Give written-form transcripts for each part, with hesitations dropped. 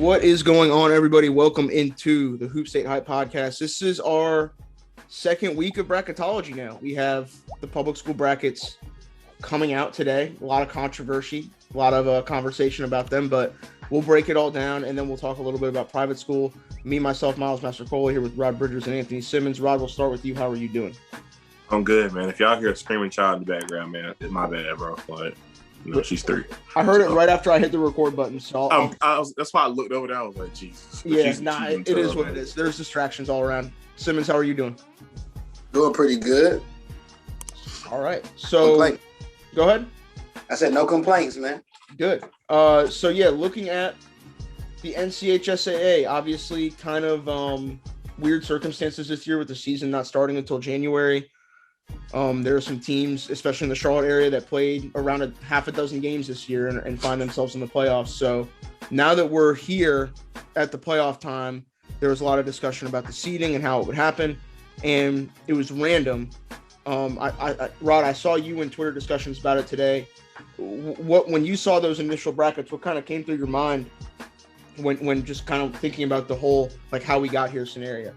What is going on, everybody? Welcome into the Hoop State Hype Podcast. This is our second week of Bracketology now. We have the public school brackets coming out today. A lot of controversy, a lot of conversation about them, but we'll break it all down, and then we'll talk a little bit about private school. Me, myself, Miles Mastercola here with Rod Bridgers and Anthony Simmons. Rod, we'll start with you. How are you doing? I'm good, man. If y'all hear a screaming child in the background, man, it's my bad, bro. But she's 3. I heard it right after I hit the record button, so that's why I looked over there. I was like, Jesus. Yeah, it is what it is. There's distractions all around. Simmons, how are you doing? Doing pretty good. All right. So go ahead. I said no complaints, man. Good. So yeah, looking at the NCHSAA, obviously kind of weird circumstances this year with the season not starting until January. There are some teams, especially in the Charlotte area, that played around a half a dozen games this year and find themselves in the playoffs. So now that we're here at the playoff time, there was a lot of discussion about the seeding and how it would happen, and it was random. Rod, I saw you in Twitter discussions about it today. When you saw those initial brackets, what kind of came through your mind when just kind of thinking about the whole, like, how we got here scenario?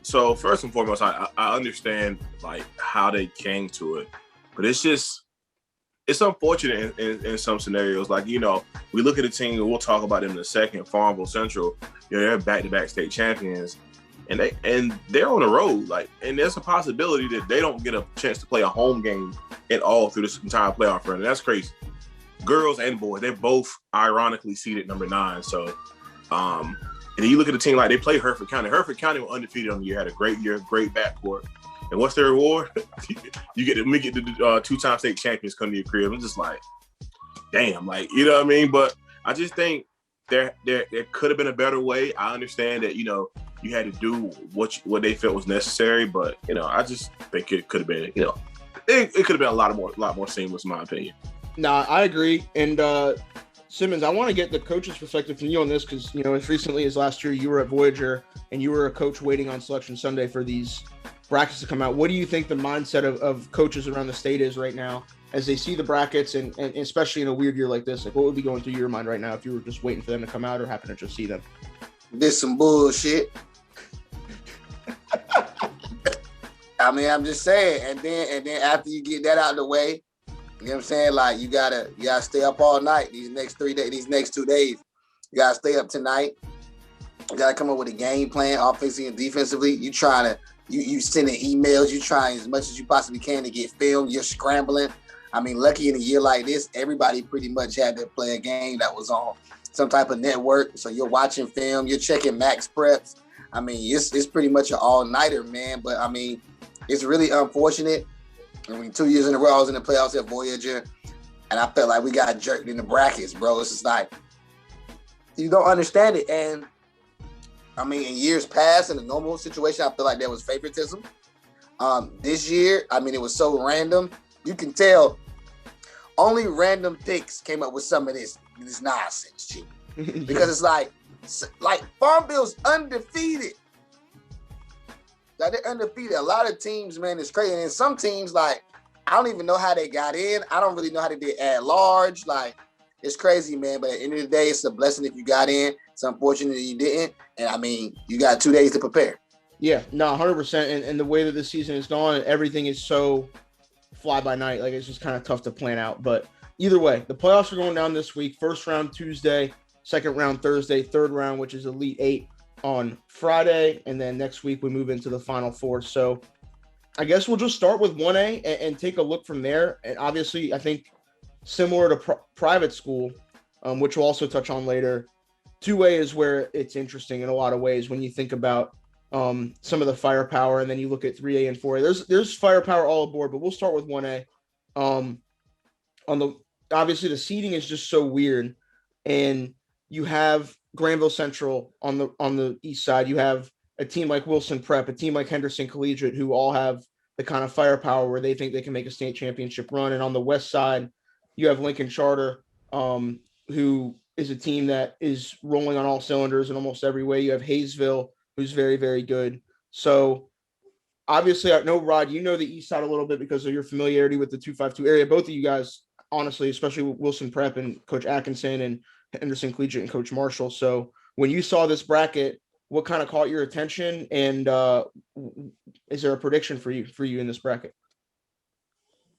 So first and foremost, I understand like how they came to it, but it's unfortunate in some scenarios. Like, we look at a team, and we'll talk about them in a second, Farmville Central. They're back-to-back state champions, and they're on the road. Like, and there's a possibility that they don't get a chance to play a home game at all through this entire playoff run, and that's crazy. Girls and boys, they're both ironically seeded number 9. So, and then you look at the team like they play Hereford County. Hereford County were undefeated on the year, had a great year, great backcourt. And what's their reward? you get the 2-time state champions come to your crib. I'm just like, damn, like, you know what I mean? But I just think there could have been a better way. I understand that, you had to do what they felt was necessary, but I just think it could have been, it could have been a lot more seamless, in my opinion. Nah, I agree. And Simmons, I want to get the coach's perspective from you on this because, as recently as last year, you were at Voyager and you were a coach waiting on Selection Sunday for these brackets to come out. What do you think the mindset of coaches around the state is right now as they see the brackets and especially in a weird year like this? Like, what would be going through your mind right now if you were just waiting for them to come out or happen to just see them? This some bullshit. I mean, I'm just saying. And then after you get that out of the way, you know what I'm saying? Like, you gotta stay up all night these next 2 days. You gotta stay up tonight. You gotta come up with a game plan, offensively and defensively. You sending emails. You trying as much as you possibly can to get film. You're scrambling. I mean, lucky in a year like this, everybody pretty much had to play a game that was on some type of network. So you're watching film. You're checking max preps. I mean, it's pretty much an all-nighter, man. But I mean, it's really unfortunate. I mean, 2 years in a row, I was in the playoffs at Voyager, and I felt like we got jerked in the brackets, bro. It's just like, you don't understand it. And, I mean, in years past, in a normal situation, I feel like there was favoritism. This year, I mean, it was so random. You can tell only random picks came up with some of this nonsense, G. Because it's like Farmville's undefeated. Like, they're undefeated. A lot of teams, man, it's crazy. And some teams, like, I don't even know how they got in. I don't really know how they did at large. Like, it's crazy, man. But at the end of the day, it's a blessing if you got in. It's unfortunate that you didn't. And, I mean, you got 2 days to prepare. Yeah, no, 100%. And the way that this season is gone, everything is so fly by night. Like, it's just kind of tough to plan out. But either way, the playoffs are going down this week. First round Tuesday, second round Thursday, third round, which is Elite 8. On Friday, and then next week we move into the Final Four. So I guess we'll just start with 1A and take a look from there. And obviously, I think similar to private school, which we'll also touch on later, 2A is where it's interesting in a lot of ways when you think about some of the firepower, and then you look at 3A and 4A. There's firepower all aboard, but we'll start with 1A. Obviously the seeding is just so weird, and you have Granville Central on the east side. You have a team like Wilson Prep, a team like Henderson Collegiate, who all have the kind of firepower where they think they can make a state championship run. And on the west side, you have Lincoln Charter, who is a team that is rolling on all cylinders in almost every way. You have Hayesville, who's very, very good. So obviously, I know, Rod, you know the east side a little bit because of your familiarity with the 252 area. Both of you guys honestly, especially with Wilson Prep and Coach Atkinson and Henderson Collegiate and Coach Marshall. So when you saw this bracket, what kind of caught your attention? And is there a prediction for you in this bracket?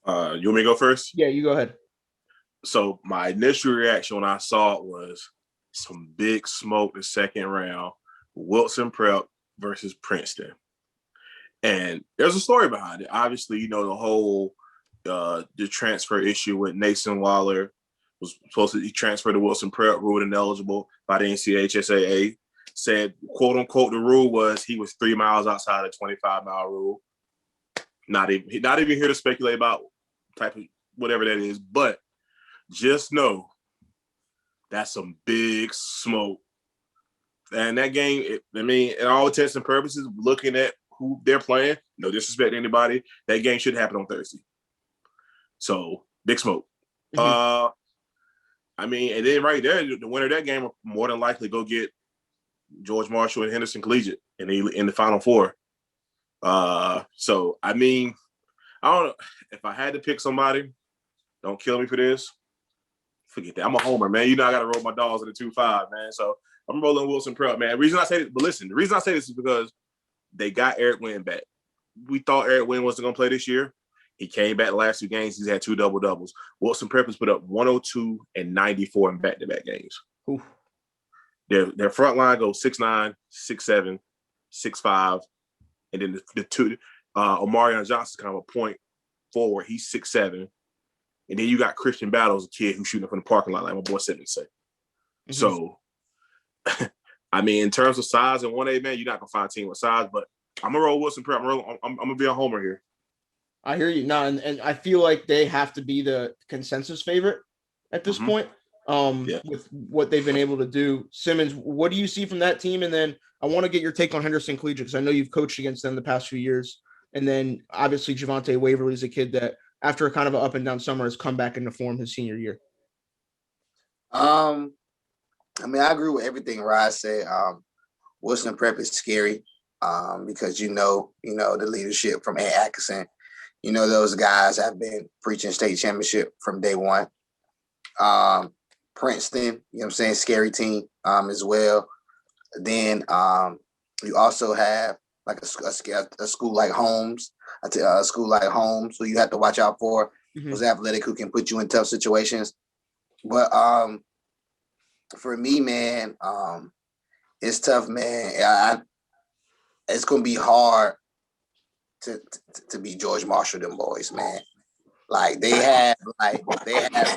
You want me to go first? Yeah, you go ahead. So my initial reaction when I saw it was some big smoke the second round, Wilson Prep versus Princeton. And there's a story behind it. Obviously, you know, the whole the transfer issue with Nason Waller was supposed to be transferred to Wilson Prep, ruled ineligible by the NCHSAA. Said, quote unquote, the rule was he was 3 miles outside the 25-mile rule. Not even here to speculate about type of whatever that is, but just know that's some big smoke. And that game, in all intents and purposes, looking at who they're playing, no disrespect to anybody, that game should happen on Thursday. So, big smoke. And then right there, the winner of that game will more than likely go get George Marshall and Henderson Collegiate in the Final Four. So, I don't know. If I had to pick somebody, don't kill me for this. Forget that. I'm a homer, man. You know I got to roll my dogs in the 2-5, man. So, I'm rolling Wilson Prep, man. The reason I say this is because they got Eric Wynn back. We thought Eric Wynn wasn't going to play this year. He came back the last 2 games. He's had 2 double-doubles. Wilson Prep has put up 102 and 94 in back-to-back games. Oof. Their front line goes 6'9", 6'7", 6'5", and then the two Omarion Johnson's kind of a point forward. He's 6'7", and then you got Christian Battles, a kid who's shooting from the parking lot, like my boy Simmons say. Mm-hmm. So, in terms of size and 1A, man, you're not gonna find a team with size. But I'm gonna roll Wilson Prep. I'm gonna be a homer here. I hear you. No, and I feel like they have to be the consensus favorite at this point. With what they've been able to do. Simmons, what do you see from that team? And then I want to get your take on Henderson Collegiate, because I know you've coached against them the past few years. And then obviously Javante Waverly is a kid that after a kind of an up and down summer has come back into form his senior year. I agree with everything Rod said. Wilson Prep is scary because you know the leadership from Ed Atkinson. You know those guys have been preaching state championship from day one. Princeton, you know what I'm saying, scary team as well. Then you also have like a school like Holmes, a school like Holmes, who you have to watch out for. Who's athletic, who can put you in tough situations. But for me, man, it's tough, man. It's gonna be hard to beat George Marshall, them boys, man. Like they have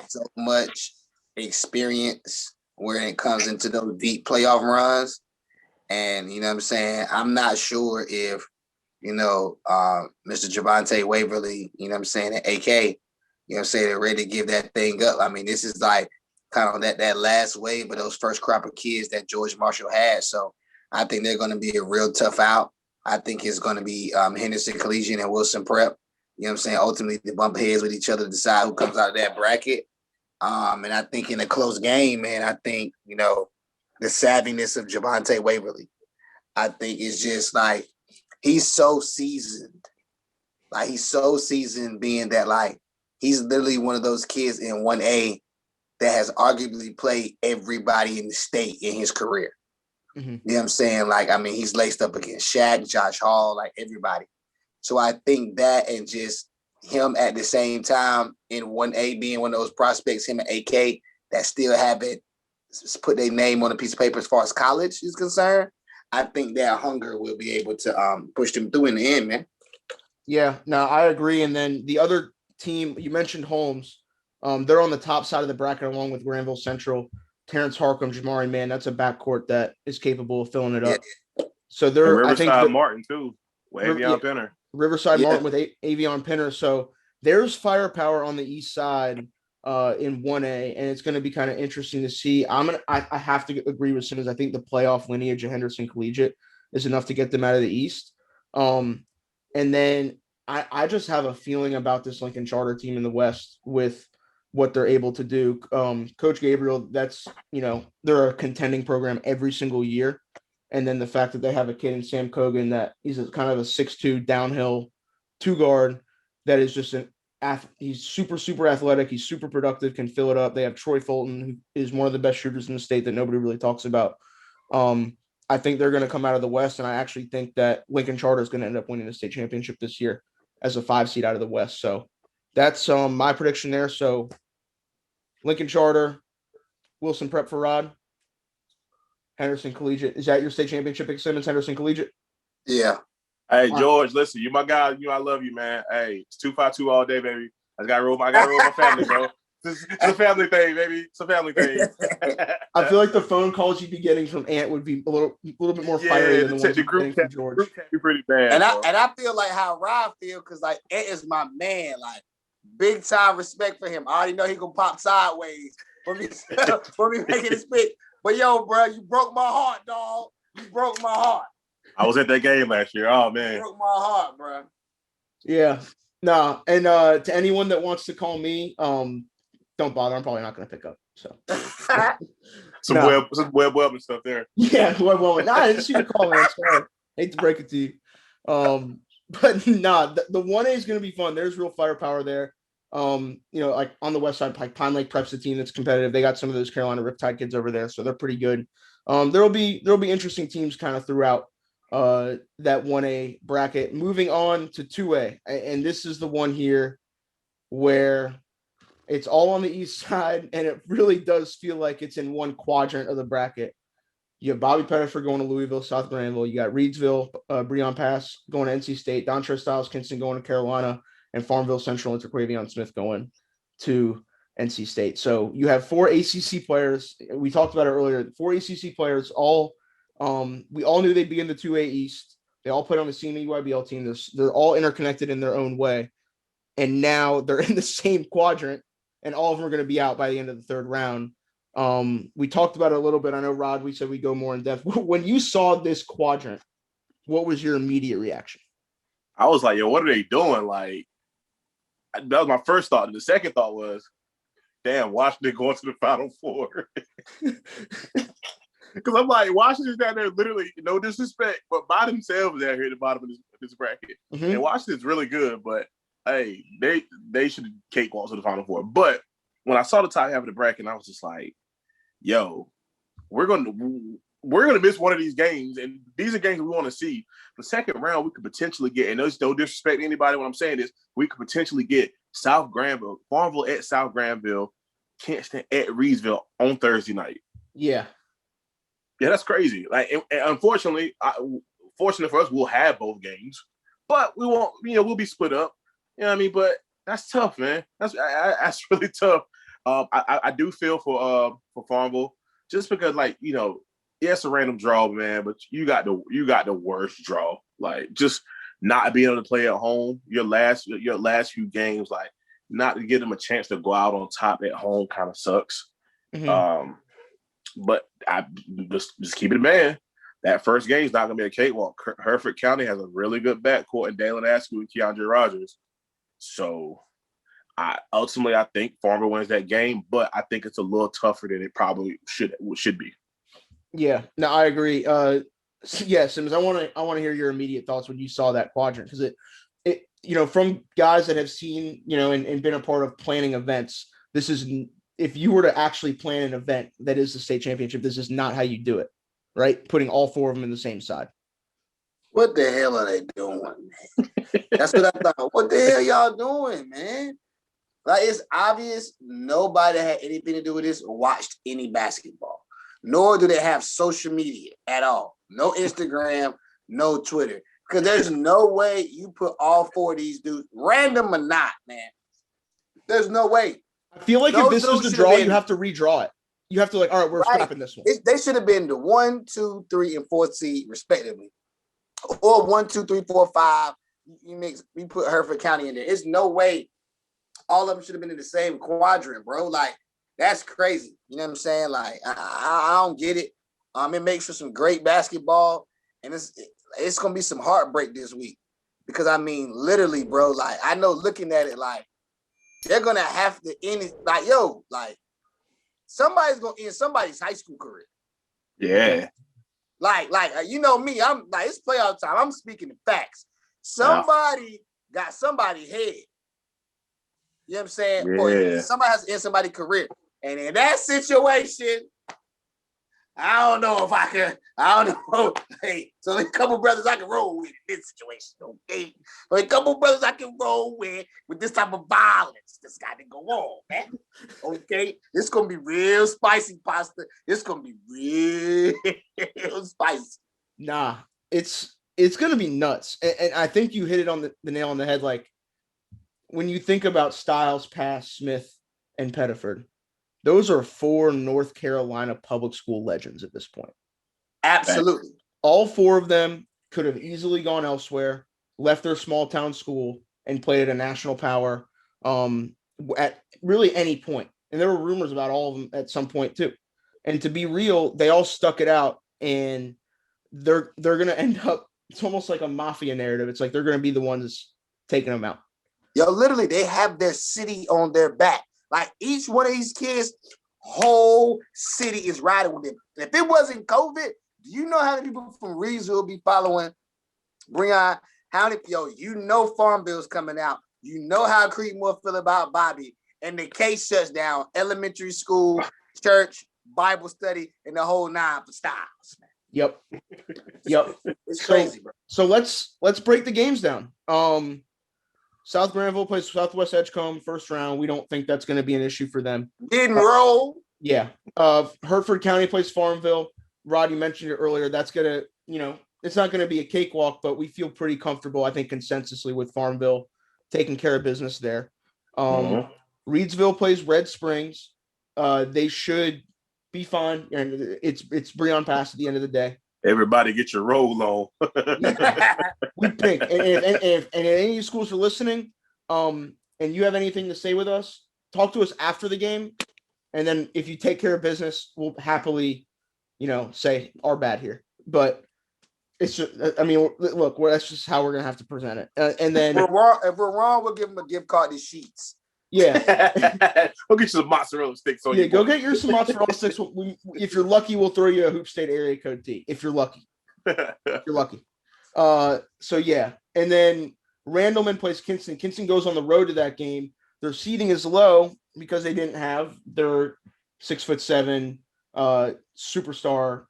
so much experience when it comes into those deep playoff runs. And you know what I'm saying? I'm not sure if, Mr. Javante Waverly, you know what I'm saying, and AK, you know what I'm saying, they're ready to give that thing up. This is like kind of that last wave of those first crop of kids that George Marshall had. So I think they're going to be a real tough out. I think it's going to be Henderson Collegiate and Wilson Prep. You know what I'm saying? Ultimately, they bump heads with each other to decide who comes out of that bracket. And I think in a close game, man, I think, the savviness of Javante Waverly, I think it's just like he's so seasoned. Like he's so seasoned being that like he's literally one of those kids in 1A that has arguably played everybody in the state in his career. Mm-hmm. You know what I'm saying? Like, he's laced up against Shaq, Josh Hall, like everybody. So I think that and just him at the same time in 1A being one of those prospects, him and AK, that still haven't put their name on a piece of paper as far as college is concerned, I think that hunger will be able to push them through in the end, man. Yeah, no, I agree. And then the other team, you mentioned Holmes. They're on the top side of the bracket along with Granville Central. Terrence Harcum, Jamari, man, that's a backcourt that is capable of filling it up. Yeah. So they're, I think Martin too, with Avion Penner. Riverside Martin with Avion Penner. So there's firepower on the east side in 1A, and it's going to be kind of interesting to see. I have to agree with Simmons. I think the playoff lineage of Henderson Collegiate is enough to get them out of the East. And then I just have a feeling about this Lincoln Charter team in the West with what they're able to do. Coach Gabriel, that's, they're a contending program every single year. And then the fact that they have a kid in Sam Cogan that he's kind of a 6'2" downhill 2 guard that is just He's super athletic. He's super productive, can fill it up. They have Troy Fulton, who is one of the best shooters in the state that nobody really talks about. I think they're going to come out of the West, and I actually think that Lincoln Charter is going to end up winning the state championship this year as a 5 seed out of the West. So that's my prediction there. So Lincoln Charter, Wilson Prep for Rod, Henderson Collegiate. Is that your state championship pick, Simmons, Henderson Collegiate? Yeah. Hey, George, listen, you my guy. I love you, man. Hey, it's 252 all day, baby. I gotta roll my family, bro. It's a family thing, baby. It's a family thing. I feel like the phone calls you'd be getting from Ant would be a little bit more fiery than the ones you're getting from George. Group can be pretty bad. And I feel like how Rob feel, because like Ant is my man. Like big time respect for him. I already know he gonna pop sideways for me making this pick. But yo, bro, you broke my heart, dog. You broke my heart. I was at that game last year. Oh man, you broke my heart, bro. Yeah. Nah. And to anyone that wants to call me, don't bother. I'm probably not going to pick up. So some web and stuff there. Yeah, well, nah, I didn't see the call, man. Sorry. Hate to break it to you. But nah, the 1A is going to be fun. There's real firepower there. Like on the west side, like Pine Lake Prep's a team that's competitive. They got some of those Carolina Riptide kids over there, so they're pretty good. There'll be interesting teams kind of throughout that 1A bracket. Moving on to 2A, and this is the one here where it's all on the east side, and it really does feel like it's in one quadrant of the bracket. You have Bobby Pettiford going to Louisville, South Granville. You got Reidsville, Breon Pass going to NC State, Dontre Styles, Kinston going to Carolina, and Farmville Central and Terquavion Smith going to NC State. So you have 4 ACC players. We talked about it earlier. 4 ACC players. We all knew they'd be in the 2A East. They all played on the same EYBL team. They're all interconnected in their own way. And now they're in the same quadrant, and all of them are going to be out by the end of the third round. We talked about it a little bit. I know, Rod, we said we go more in depth. When you saw this quadrant, what was your immediate reaction? I was like, yo, what are they doing? Like, that was my first thought. And the second thought was, damn, Washington going to the Final Four. Because I'm like, Washington's down there literally, no disrespect, but by themselves down here at the bottom of this bracket. Mm-hmm. And Washington's really good, but hey, they should cakewalk to the Final Four. But when I saw the top half of the bracket, I was just like, yo, we're gonna miss one of these games, and these are games we want to see. The second round, we could potentially get, and there's no disrespect to anybody when I'm saying this, we could potentially get South Granville, Farmville at South Granville, Kinston at Reidsville on Thursday night. Yeah, that's crazy. Like, and unfortunately, fortunate for us, we'll have both games, but we won't. We'll be split up. You know what I mean? But that's tough, man. That's really tough. I do feel for Farmville, just because, like, it's a random draw, man, but you got the worst draw. Like, just not being able to play at home, your last few games, like, not to give them a chance to go out on top at home kind of sucks. Mm-hmm. But I just keep it, man. That first game is not gonna be a cakewalk. Hereford County has a really good backcourt in Dalen Askew and Keandre Rogers. So I think Farmville wins that game, but I think it's a little tougher than it probably should be. Yeah, no, I agree. Simmons, I want to hear your immediate thoughts when you saw that quadrant, because it from guys that have seen and been a part of planning events. This is, if you were to actually plan an event that is the state championship, this is not how you do it, right? Putting all 4 of them in the same side. What the hell are they doing, man? That's what I thought. What the hell y'all doing, man? Like, it's obvious nobody had anything to do with this or watched any basketball. Nor do they have social media at all. No Instagram, no Twitter. Because there's no way you put all 4 of these dudes, random or not, man. There's no way. I feel like if this was the draw, you have to redraw it. You have to, like, all right, we're scrapping this one. They should have been the 1, 2, 3, and 4th seed, respectively. Or 1, 2, 3, 4, 5. We put Hereford County in there. There's no way all of them should have been in the same quadrant, bro. Like, that's crazy. You know what I'm saying? Like, I don't get it. It makes for some great basketball, and it's gonna be some heartbreak this week, because I mean, literally, bro. Like, I know, looking at it, like, they're gonna have to end it. Like, yo, like, somebody's gonna end somebody's high school career. Yeah. Like, me. I'm like, it's playoff time. I'm speaking the facts. Somebody got somebody's head. You know what I'm saying? Yeah. Boy, somebody has to end somebody's career. And in that situation, I don't know if I can. I don't know. Hey, so there's a couple brothers I can roll with in this situation, okay? But a couple brothers I can roll with this type of violence that's got to go on, man. Okay? This going to be real spicy pasta. This going to be real spicy. Nah, it's going to be nuts. And I think you hit it on the nail on the head. Like, when you think about Styles, Pass, Smith, and Pettiford, those are 4 North Carolina public school legends at this point. Absolutely. All 4 of them could have easily gone elsewhere, left their small town school, and played at a national power at really any point. And there were rumors about all of them at some point too. And to be real, they all stuck it out, and they're going to end up, it's almost like a mafia narrative. It's like they're going to be the ones taking them out. Yo, literally, they have their city on their back. Like, each one of these kids, whole city is riding with them. If it wasn't COVID, do you know how many people from Reidsville be following Breon? How many, you know Farmville's coming out. You know how Creedmoor feel about Bobby. And the case shuts down elementary school, church, Bible study, and the whole 9 for Styles. Yep. It's crazy, bro. So let's break the games down. South Granville plays Southwest Edgecombe first round. We don't think that's going to be an issue for them. Didn't roll. Yeah. Hertford County plays Farmville. Rod, you mentioned it earlier. That's going to, it's not going to be a cakewalk, but we feel pretty comfortable, I think, consensusly with Farmville taking care of business there. Reidsville plays Red Springs. They should be fine. And it's Breon Pass at the end of the day. Everybody get your roll on. We pick. And if any of you schools are listening, and you have anything to say with us, talk to us after the game. And then if you take care of business, we'll happily, say our bad here. But it's just, look, that's just how we're going to have to present it. And then if we're wrong, we'll give them a gift card to Sheets. Yeah. Go get you some mozzarella sticks on go get your some mozzarella sticks. If you're lucky, we'll throw you a Hoop State area code tee. If you're lucky. You're lucky. So yeah. And then Randleman plays Kinston. Kinston goes on the road to that game. Their seating is low because they didn't have their 6'7" superstar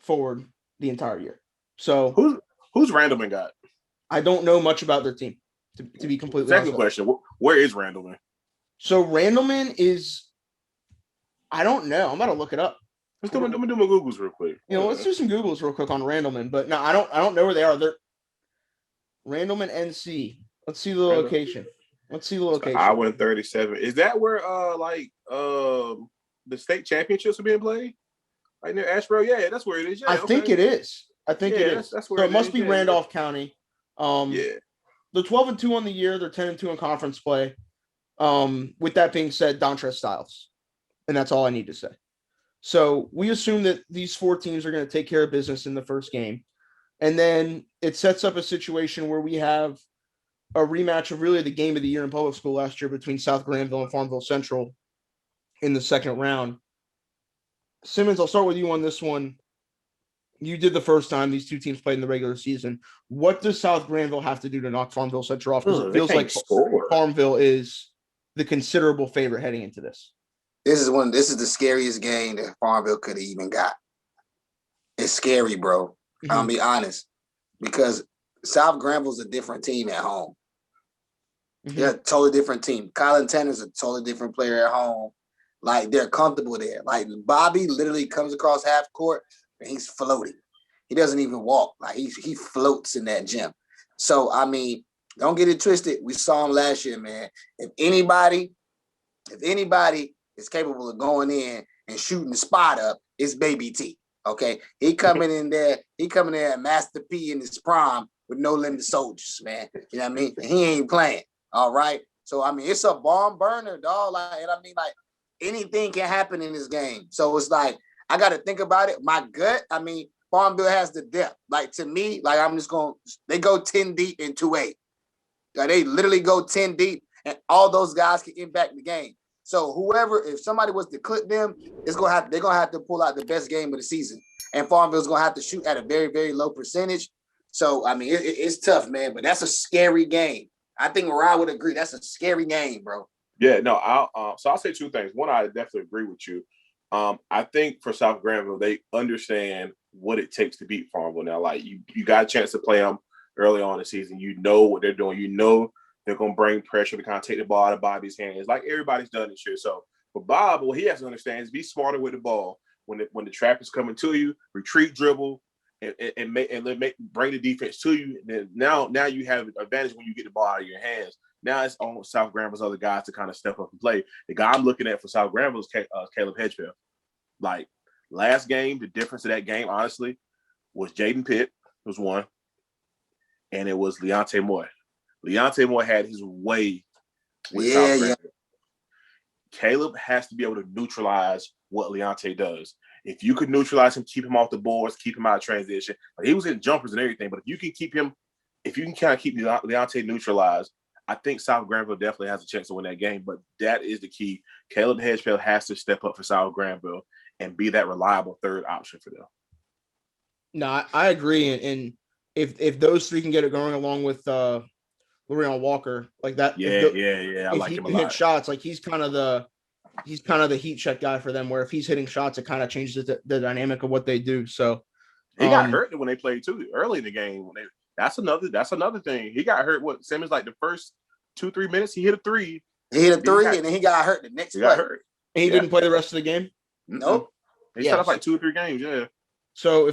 forward the entire year. So who's Randleman got? I don't know much about their team, to be completely honest. Second question: where is Randleman? So Randleman is, I don't know. I'm about to look it up. Let's do my Googles real quick. Let's do some Googles real quick on Randleman. But no, I don't know where they are. They're Randleman NC. Let's see the location. I-137. Is that where the state championships are being played? Right near Asheboro? Yeah, that's where it is. Yeah, I think it is. That's where it must be Randolph County. They're 12-2 on the year. They're 10-2 in conference play. With that being said, Dontrez Styles. And that's all I need to say. So we assume that these 4 teams are going to take care of business in the first game. And then it sets up a situation where we have a rematch of really the game of the year in public school last year between South Granville and Farmville Central in the second round. Simmons, I'll start with you on this one. You did the first time these 2 teams played in the regular season. What does South Granville have to do to knock Farmville Central off? Because it feels like Farmville is the considerable favorite heading into this. This is the scariest game that Farmville could have even got. It's scary, bro. Mm-hmm. I'll be honest. Because South Granville's a different team at home. Mm-hmm. They're a totally different team. Colin Tanner's a totally different player at home. Like, they're comfortable there. Like, Bobby literally comes across half court and he's floating. He doesn't even walk. Like, he floats in that gym. So, don't get it twisted. We saw him last year, man. If anybody is capable of going in and shooting the spot up, it's Baby T. Okay? He coming in there at Master P in his prime with No Limit Soldiers, man. You know what I mean? And he ain't playing. All right. So, it's a barn burner, dog. Anything can happen in this game. So it's like, I got to think about it. My gut, Farmville has the depth. Like, to me, they go 10 deep in 2A. Like, they literally go 10 deep, and all those guys can impact the game. So if somebody was to clip them, they're going to have to pull out the best game of the season. And Farmville's going to have to shoot at a very, very low percentage. So, it's tough, man, but that's a scary game. I think Rod would agree. That's a scary game, bro. Yeah, no, I'll say two things. One, I definitely agree with you. I think for South Granville, they understand what it takes to beat Farmville now. Like you got a chance to play them early on in the season. You know what they're doing. You know they're gonna bring pressure to kind of take the ball out of Bobby's hands, like everybody's done this year. So for Bob, what he has to understand is be smarter with the ball when the trap is coming to you. Retreat, dribble, and bring the defense to you. And then now you have an advantage when you get the ball out of your hands. Now it's on South Granville's other guys to kind of step up and play. The guy I'm looking at for South Granville is Caleb Hedgefield. Like last game, the difference of that game, honestly, was Jaden Pitt was one, and it was Leonte Moore. Leonte Moore had his way with South Granville. Yeah. Caleb has to be able to neutralize what Leonte does. If you could neutralize him, keep him off the boards, keep him out of transition. Like, he was in jumpers and everything, but if you can kind of keep Leonte neutralized, I think South Granville definitely has a chance to win that game, but that is the key. Caleb Hedgefield has to step up for South Granville and be that reliable third option for them. No, I agree. And if those three can get it going along with Lorian Walker, like that. Yeah. I like him a lot. Hit shots, like he's kind of the heat check guy for them, where if he's hitting shots, it kind of changes the dynamic of what they do. So he got hurt when they played too early in the game. That's another thing. He got hurt. Simmons, like the first 2-3 minutes, he hit a three. And then he got hurt the next play. Got hurt. And he didn't play the rest of the game? Nope. He shut up like 2 or 3 games, yeah. So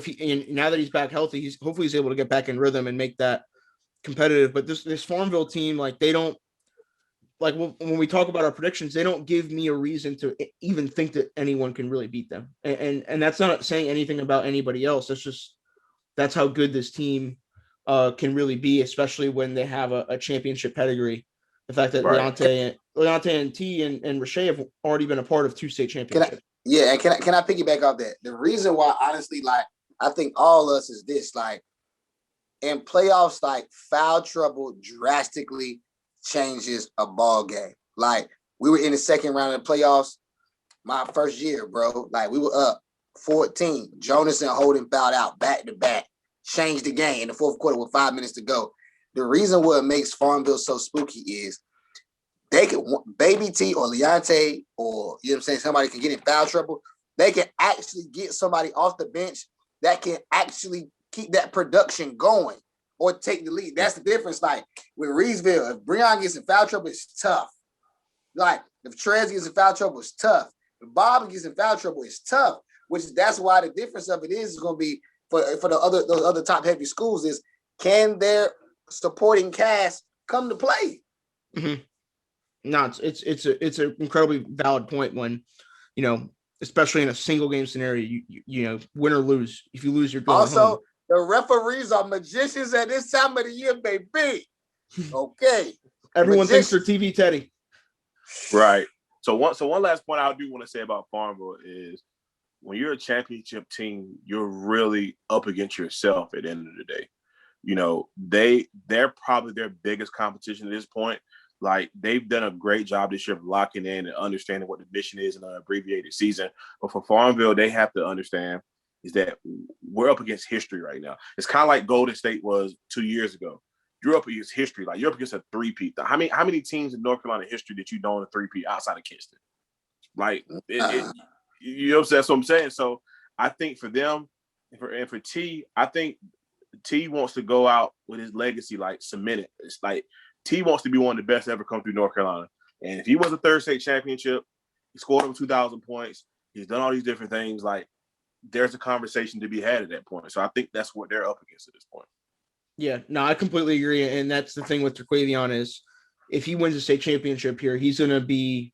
now that he's back healthy, hopefully he's able to get back in rhythm and make that competitive. But this Farmville team, like they don't, like when we talk about our predictions, they don't give me a reason to even think that anyone can really beat them. And that's not saying anything about anybody else. That's how good this team can really be, especially when they have a championship pedigree. The fact that Leonte and T and Rashay have already been a part of 2 state championships. And can I piggyback off that? The reason why, honestly, like I think all of us is this, like in playoffs, like foul trouble drastically changes a ball game. Like we were in the second round of the playoffs, my first year, bro. Like we were up 14. Jonas and Holden fouled out back to back, changed the game in the fourth quarter with 5 minutes to go. The reason what makes Farmville so spooky is they can, Baby T or Leonte or, you know what I'm saying, somebody can get in foul trouble. They can actually get somebody off the bench that can actually keep that production going or take the lead. That's the difference. Like with Reidsville, if Breon gets in foul trouble, it's tough. Like if Trez gets in foul trouble, it's tough. If Bob gets in foul trouble, it's tough. That's why the difference of it is going to be for those other top heavy schools is, can their supporting cast come to play? Mm-hmm. No, it's an incredibly valid point when, you know, especially in a single game scenario, you know, win or lose. If you lose, you're going also home. The referees are magicians at this time of the year, baby. Okay, everyone thinks they're TV Teddy, right? So one last point I do want to say about Farmville is, when you're a championship team, you're really up against yourself at the end of the day. You know, they're probably their biggest competition at this point. Like, they've done a great job this year of locking in and understanding what the mission is in an abbreviated season. But for Farmville, they have to understand is that we're up against history right now. It's kind of like Golden State was 2 years ago. You're up against history. Like, you're up against a three-peat. How many teams in North Carolina history that you know in a three-peat outside of Kinston? Like, you know what I'm saying? So I think for them, and for T, I think T wants to go out with his legacy, like, cemented. It's like T wants to be one of the best to ever come through North Carolina. And if he was a third state championship, he scored over 2,000 points, he's done all these different things, like, there's a conversation to be had at that point. So I think that's what they're up against at this point. Yeah, no, I completely agree. And that's the thing with Terquavion is, if he wins a state championship here, he's going to be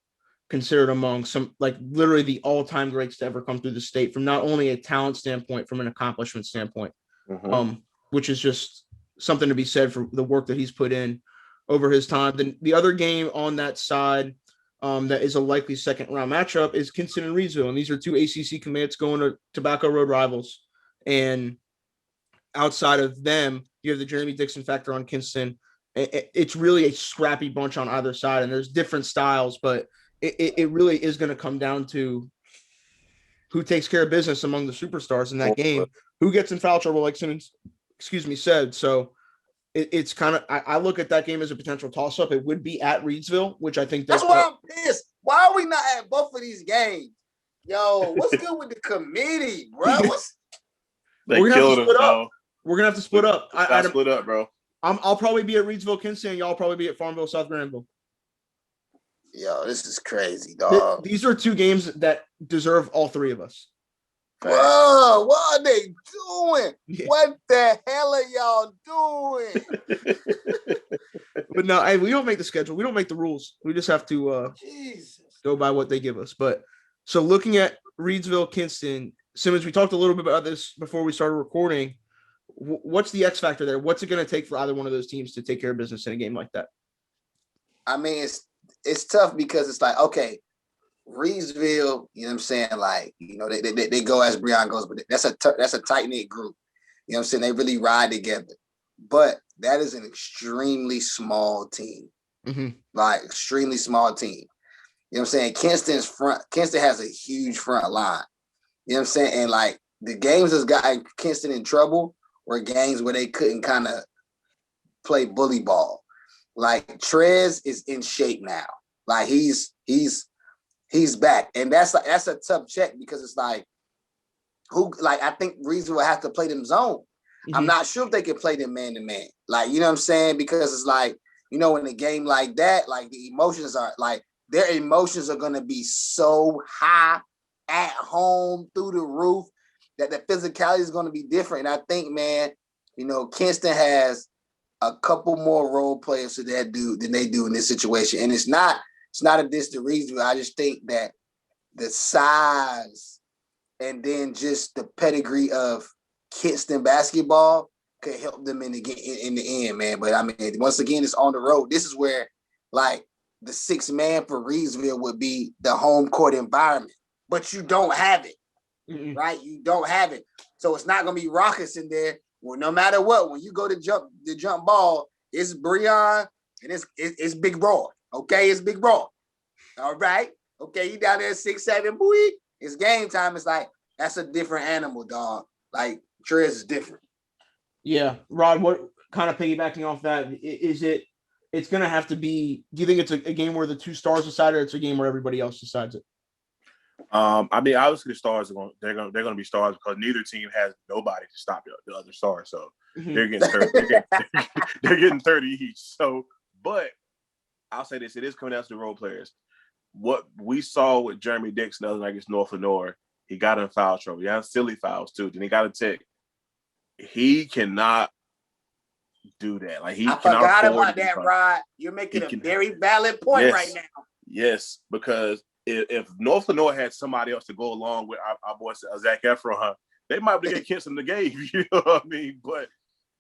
considered among some, like, literally the all-time greats to ever come through the state, from not only a talent standpoint, from an accomplishment standpoint, which is just something to be said for the work that he's put in over his time. Then the other game on that side that is a likely second round matchup is Kinston and Reidsville. And these are 2 ACC commits going to Tobacco Road rivals. And outside of them, you have the Jeremy Dixon factor on Kinston. It's really a scrappy bunch on either side, and there's different styles, but it really is going to come down to who takes care of business among the superstars in that game, who gets in foul trouble, like Simmons, said. So it's kind of I look at that game as a potential toss-up. It would be at Reidsville, which I think that's why I'm pissed. Why are we not at both of these games? Yo, what's good with the committee, bro? We're gonna have to split up. We're gonna have to split up. I split up, bro. I'll probably be at Reidsville, Kinston, and y'all probably be at Farmville, South Granville. Yo, this is crazy, dog. These are two games that deserve all three of us. Bro, what are they doing? Yeah. What the hell are y'all doing? But no, hey, we don't make the schedule. We don't make the rules. We just have to go by what they give us. But so looking at Reidsville, Kinston, Simmons, we talked a little bit about this before we started recording. What's the X factor there? What's it going to take for either one of those teams to take care of business in a game like that? I mean, it's tough because it's like, okay, Reidsville, you know what I'm saying? Like, you know, they go as Breon goes, but that's a tight-knit group. You know what I'm saying? They really ride together. But that is an extremely small team. Mm-hmm. Like, extremely small team. You know what I'm saying? Kinston has a huge front line. You know what I'm saying? And, like, the games that's gotten Kinston in trouble were games where they couldn't kind of play bully ball. Like, Trez is in shape now. Like, he's back. And that's a tough check because it's like, I think Reidsville will have to play them zone. Mm-hmm. I'm not sure if they can play them man-to-man. Like, you know what I'm saying? Because it's like, you know, in a game like that, like the emotions are like, their emotions are going to be so high at home through the roof that the physicality is going to be different. And I think, man, you know, Kinston has a couple more role players than they do in this situation. And it's not a diss to Reidsville. I just think that the size and then just the pedigree of Kinston basketball could help them in the end, man. But I mean, once again, it's on the road. This is where, like, the sixth man for Reidsville would be the home court environment, but you don't have it, right? You don't have it, so it's not gonna be rockets in there. Well, no matter what, when you go to jump ball, it's Breon and it's Big Roy. Okay, it's Big Roy. All right, okay, you down there 6'7", boy. It's game time. It's like that's a different animal, dog. Like Trez is different. Yeah, Rod. What kind of piggybacking off that is it? It's going to have to be. Do you think it's a game where the two stars decide, or it's a game where everybody else decides it? I mean, obviously the stars they're going to be stars because neither team has nobody to stop the other star. So they're getting 30. They're getting 30 each. So, but I'll say this: it is coming down to the role players. What we saw with Jeremy Dixon the other night against North Lenore, he got in foul trouble. He had silly fouls too. Then he got a tick. He cannot do that. Like I forgot about that, Rod. You're making a very valid point right now. Yes, because if North Lenore had somebody else to go along with our boy Zach Efron, they might be getting Kinston the game. You know what I mean? But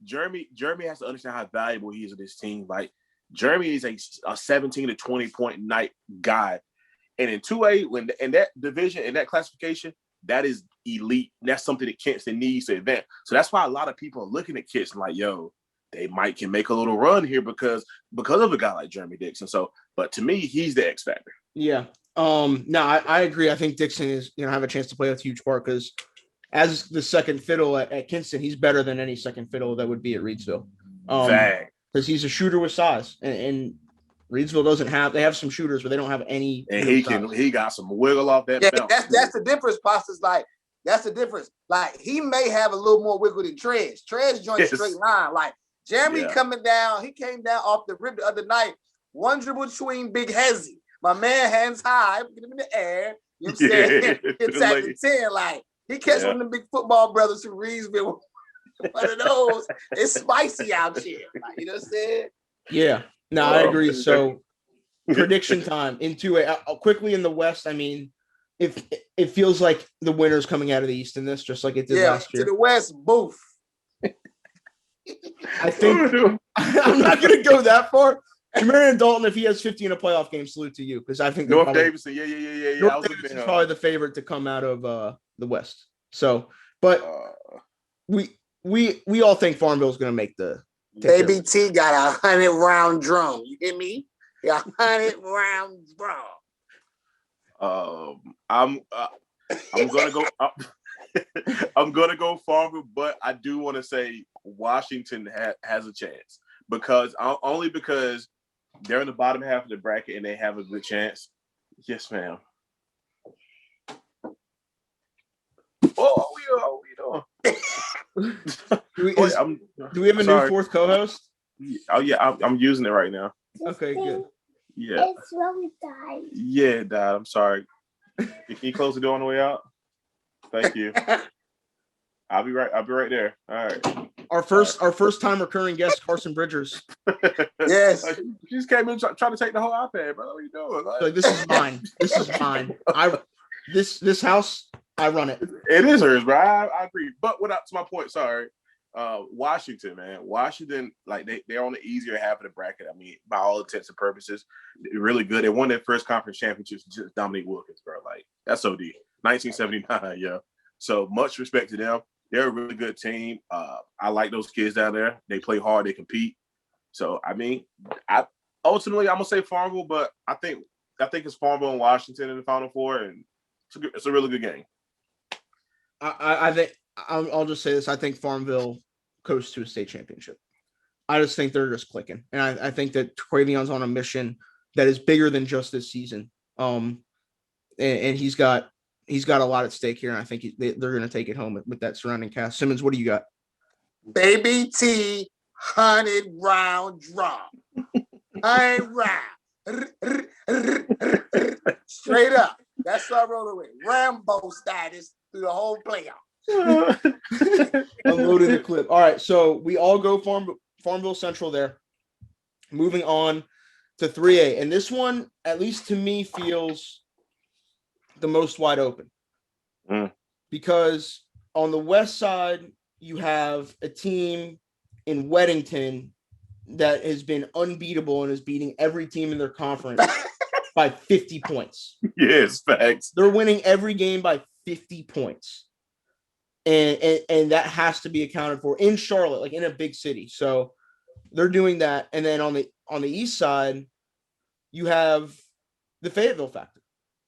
Jeremy has to understand how valuable he is to this team. Like Jeremy is a 17 to 20 point night guy, and in 2A, when in that division, in that classification, that is elite. That's something that Kinston needs to advance. So that's why a lot of people are looking at Kinston like, yo, they can make a little run here because of a guy like Jeremy Dixon. So, but to me, he's the X factor. Yeah. No, I agree. I think Dixon is have a chance to play a huge part because as the second fiddle at Kinston, he's better than any second fiddle that would be at Reidsville. Because he's a shooter with size, and Reidsville doesn't have. They have some shooters, but they don't have any. And he got some wiggle off that. Yeah, that's the difference. Pasta's like that's the difference. Like he may have a little more wiggle than Trez. Trez joins straight line. Like Jeremy coming down, he came down off the rib the other night. One dribble between Big Hezzy. My man hands high, get him in the air. You know what I'm saying? It's at the 10. Like he catch one of the big football brothers from Reidsville. One of those. It's spicy out here. Like, you know what I'm saying? Yeah. No, I agree. So prediction time into it quickly in the West. I mean, if it feels like the winner's coming out of the East in this, just like it did last year. To the West, boof. I think I'm not going to go that far. Marion Dalton, if he has 50 in a playoff game, salute to you because I think North Davidson, yeah. North Davidson is probably the favorite to come out of the West. So, but we all think Farmville is going to make the. Baby T got 100-round drum. You hear me? Got 100-round drum. I'm gonna go. I'm gonna go Farmville, but I do want to say Washington has a chance because they're in the bottom half of the bracket and they have a good chance. Yes, ma'am. What are we doing? Do we have a new fourth co-host? Oh yeah, I'm using it right now. Okay, good. Yeah. It's really died. Yeah, it died. I'm sorry. Can you close the door on the way out? Thank you. I'll be right there. All right. Our first time recurring guest, Carson Bridgers. Yes. She just came in trying to take the whole iPad, brother. What are you doing? Like, this is mine. This is mine. This house, I run it. It is hers, bro. I agree. But to my point, sorry. Washington, man. Washington, like they're on the easier half of the bracket. I mean, by all intents and purposes, they're really good. They won their first conference championships just Dominique Wilkins, bro. Like, that's OD. 1979, yeah. So much respect to them. They're a really good team. I like those kids down there. They play hard. They compete. So, I mean, ultimately, I'm going to say Farmville, but I think it's Farmville and Washington in the Final Four, and it's a really good game. I think I'll just say this. I think Farmville goes to a state championship. I just think they're just clicking. And I think that Quavion's on a mission that is bigger than just this season. And he's got a lot at stake here, and I think they're going to take it home with that surrounding cast. Simmons, what do you got? Baby T, 100-round drum. 100 round. Straight up. That's what I wrote away. Rambo status through the whole playoff. Unloaded the clip. All right, so we all go Farmville Central there. Moving on to 3A. And this one, at least to me, feels the most wide open. Because on the west side, you have a team in Weddington that has been unbeatable and is beating every team in their conference by 50 points. Yes, facts. They're winning every game by 50 points. And that has to be accounted for in Charlotte, like in a big city. So they're doing that. And then on the east side, you have the Fayetteville factor.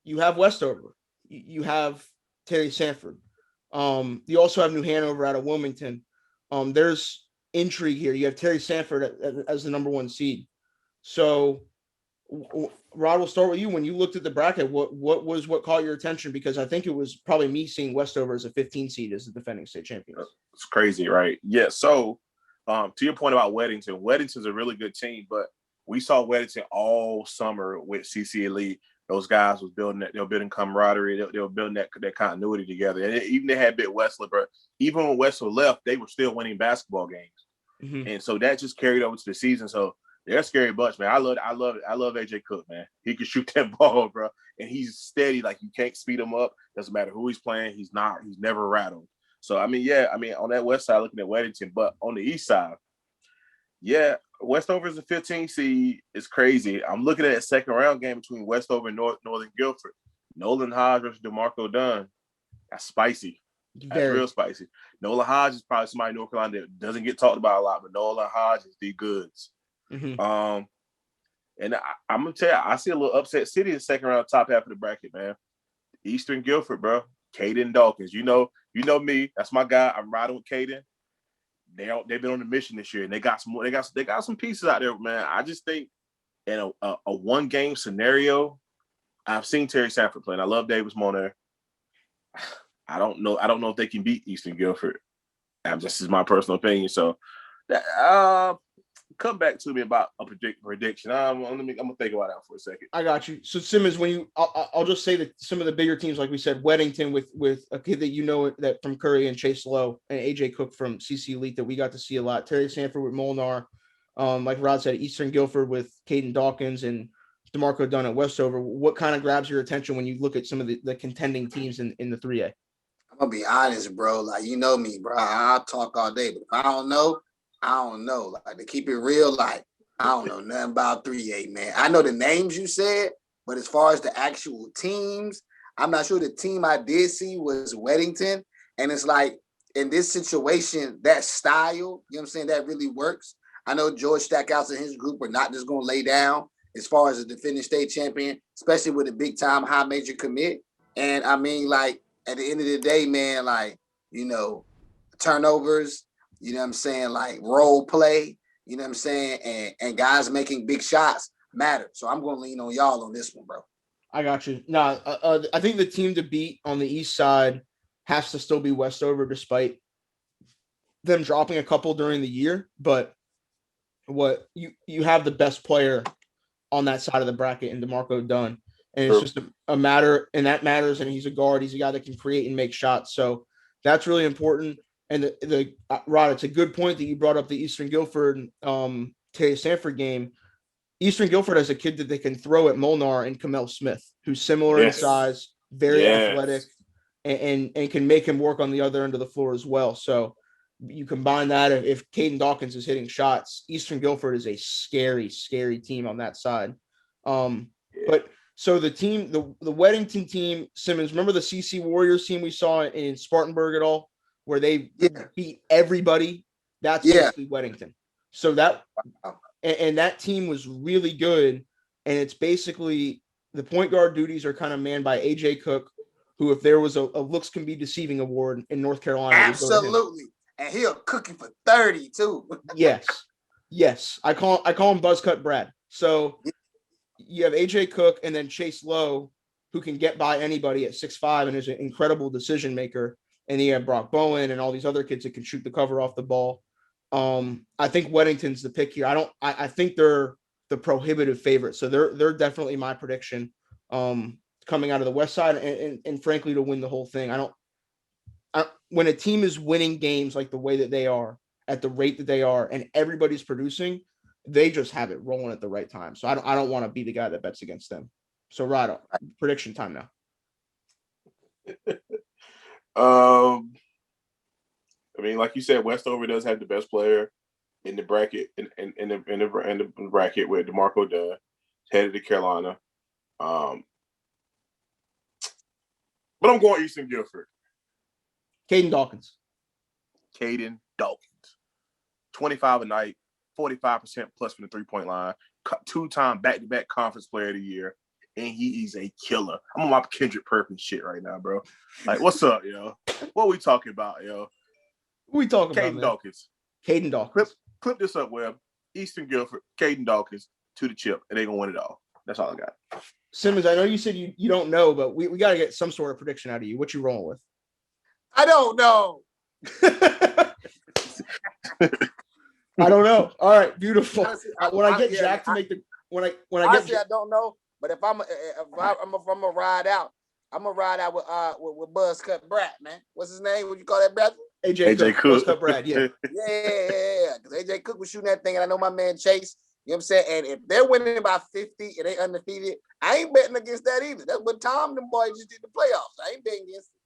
You have Westover. You have Terry Sanford. You also have New Hanover out of Wilmington. There's intrigue here. You have Terry Sanford as the number one seed. So, Rod, we'll start with you. When you looked at the bracket, what caught your attention? Because I think it was probably me seeing Westover as a 15 seed as the defending state champions. It's crazy, right? Yeah. So, to your point about Weddington's a really good team, but we saw Weddington all summer with CC Elite. Those guys was building that. They were building camaraderie. They were building that continuity together. And even they had bit Westler, but even when Westler left, they were still winning basketball games. Mm-hmm. And so that just carried over to the season. So they're a scary bunch, man. I love AJ Cook, man. He can shoot that ball, bro. And he's steady. Like, you can't speed him up. Doesn't matter who he's playing. He's never rattled. So, on that west side, looking at Weddington, but on the east side, yeah, Westover is a 15 seed. It's crazy. I'm looking at a second round game between Westover and Northern Guilford. Nolan Hodge versus DeMarco Dunn. That's spicy. That's real spicy. Nolan Hodge is probably somebody in North Carolina that doesn't get talked about a lot, but Nolan Hodge is the goods. Mm-hmm. And I'm gonna tell you, I see a little upset city in the second round, top half of the bracket, man. Eastern Guilford, bro. Caden Dawkins. You know me. That's my guy. I'm riding with Caden. They've been on a mission this year, and they got some pieces out there, man. I just think in a one game scenario, I've seen Terry Sanford play, and I love Davis Moner. I don't know if they can beat Eastern Guilford. This is my personal opinion. So that come back to me about a prediction. I'm gonna think about that for a second. I got you. So Simmons, I'll just say that some of the bigger teams, like we said, Weddington with a kid that that from Curry and Chase Lowe, and AJ Cook from CC Elite that we got to see a lot. Terry Sanford with Molnar, like Rod said, Eastern Guilford with Caden Dawkins and DeMarco Dunn at Westover. What kind of grabs your attention when you look at some of the contending teams in the 3A? I'm gonna be honest, bro. Like, you know me, bro. I'll talk all day, but if I don't know. Like, to keep it real, like, I don't know nothing about 3A, man. I know the names you said, but as far as the actual teams, I'm not sure. The team I did see was Weddington. And it's like, in this situation, that style, you know what I'm saying, that really works. I know George Stackhouse and his group are not just going to lay down as far as a defending state champion, especially with a big-time high major commit. And, like, at the end of the day, man, like, turnovers, you know what I'm saying, like role play, you know what I'm saying, and guys making big shots matter. So I'm going to lean on y'all on this one, bro. I got you. No, I think the team to beat on the east side has to still be Westover, despite them dropping a couple during the year. But what you have the best player on that side of the bracket in DeMarco Dunn. And it's just a matter, and that matters. And he's a guard. He's a guy that can create and make shots. So that's really important. And the Rod, it's a good point that you brought up the Eastern Guilford Stanford game. Eastern Guilford has a kid that they can throw at Molnar and Kamel Smith, who's similar in size, very athletic, and can make him work on the other end of the floor as well. So you combine that, if Caden Dawkins is hitting shots, Eastern Guilford is a scary, scary team on that side. But so the team, the Weddington team, Simmons, remember the CC Warriors team we saw in Spartanburg at all, where they beat everybody? That's basically Weddington. So that and that team was really good. And it's basically the point guard duties are kind of manned by AJ Cook, who, if there was a looks can be deceiving award in North Carolina, absolutely. And he'll cook you for 30 too. Yes. I call him Buzzcut Brad. So you have AJ Cook and then Chase Lowe, who can get by anybody at 6'5" and is an incredible decision maker. And you have Brock Bowen and all these other kids that can shoot the cover off the ball. I think Weddington's the pick here. I think they're the prohibitive favorite. So they're definitely my prediction coming out of the West Side and frankly to win the whole thing. When a team is winning games like the way that they are, at the rate that they are, and everybody's producing, they just have it rolling at the right time. So I don't want to be the guy that bets against them. So Rod, prediction time now. I mean, like you said, Westover does have the best player in the bracket in the bracket with DeMarco Dunn, headed to Carolina. But I'm going Eastern Guilford. Caden Dawkins. 25 a night, 45% plus from the 3-point line, 2-time back-to-back conference player of the year, and he is a killer. I'm on my Kendrick Perkins shit right now, bro. Like, what's up, yo? What are we talking about, yo? Who we talking about, Caden Dawkins. Caden Dawkins. Clip this up, Webb. Eastern Guilford, Caden Dawkins to the chip, and they're going to win it all. That's all I got. Simmons, I know you said you don't know, but we got to get some sort of prediction out of you. What you rolling with? I don't know. I don't know. All right, beautiful. When I get Jack to make the I don't know. But if I'm gonna ride out, I'm gonna ride out with Buzzcut Brad, man. What's his name? What you call that, brother? AJ Cook. Buzzcut Brad, yeah. Yeah. Because AJ Cook was shooting that thing, and I know my man Chase. You know what I'm saying? And if they're winning by 50 and they undefeated, I ain't betting against that either. That's what Tom them boys just did the playoffs. I ain't betting against it.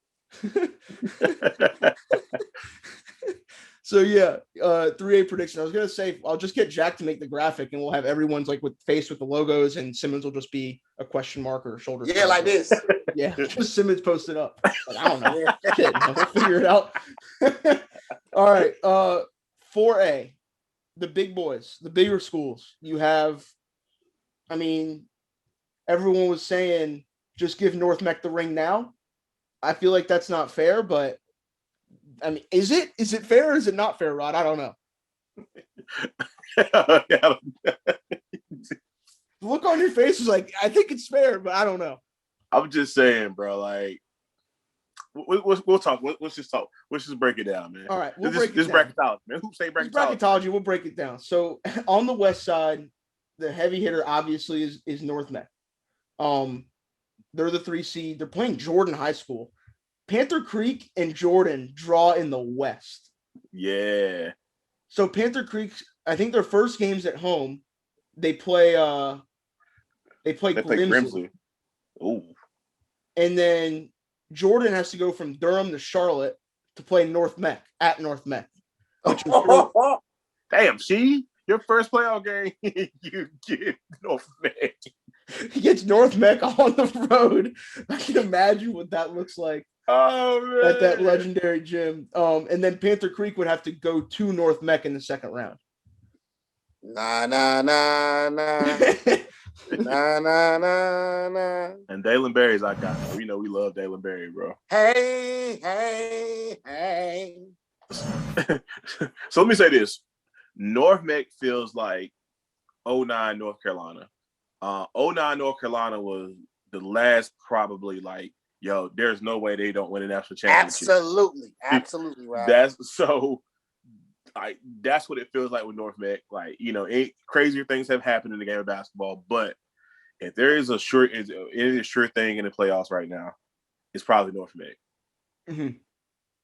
So yeah, 3A prediction. I was gonna say I'll just get Jack to make the graphic, and we'll have everyone's like with the logos, and Simmons will just be a question mark or a shoulder. Yeah, like this. Yeah, just Simmons posted up. Like, I don't know. Shit, we'll figure it out. All right, 4A, the big boys, the bigger schools. You have, I mean, everyone was saying just give North Mech the ring now. I feel like that's not fair, but I mean, is it fair or is it not fair, Rod? I don't know. The look on your face is like, I think it's fair, but I don't know. I'm just saying, bro, like, we'll talk. Let's just talk. Let's just break it down, man. All right. This bracketology, man. Who say bracketology? Bracketology, we'll break it down. So on the West Side, the heavy hitter obviously is North Mech. They're the 3 seed. They're playing Jordan High School. Panther Creek and Jordan draw in the West. Yeah. So Panther Creek, I think their first game's at home. They play Grimsley. Ooh. And then Jordan has to go from Durham to Charlotte to play North Mech at North Mech. Damn, see? Your first playoff game, you get North Mech. He gets North Mech on the road. I can imagine what that looks like. Oh, man. At that legendary gym. And then Panther Creek would have to go to North Mech in the second round. Nah. Nah. And Dalen Berry's our guy. We know we love Dalen Berry, bro. Hey. So let me say this. North Meck feels like 09 North Carolina. 09 North Carolina was the last probably like, yo, there's no way they don't win a national championship. Absolutely right. That's what it feels like with North Meck. Like, crazier things have happened in the game of basketball, but if there is a sure thing in the playoffs right now, it's probably North Meck. Mm-hmm.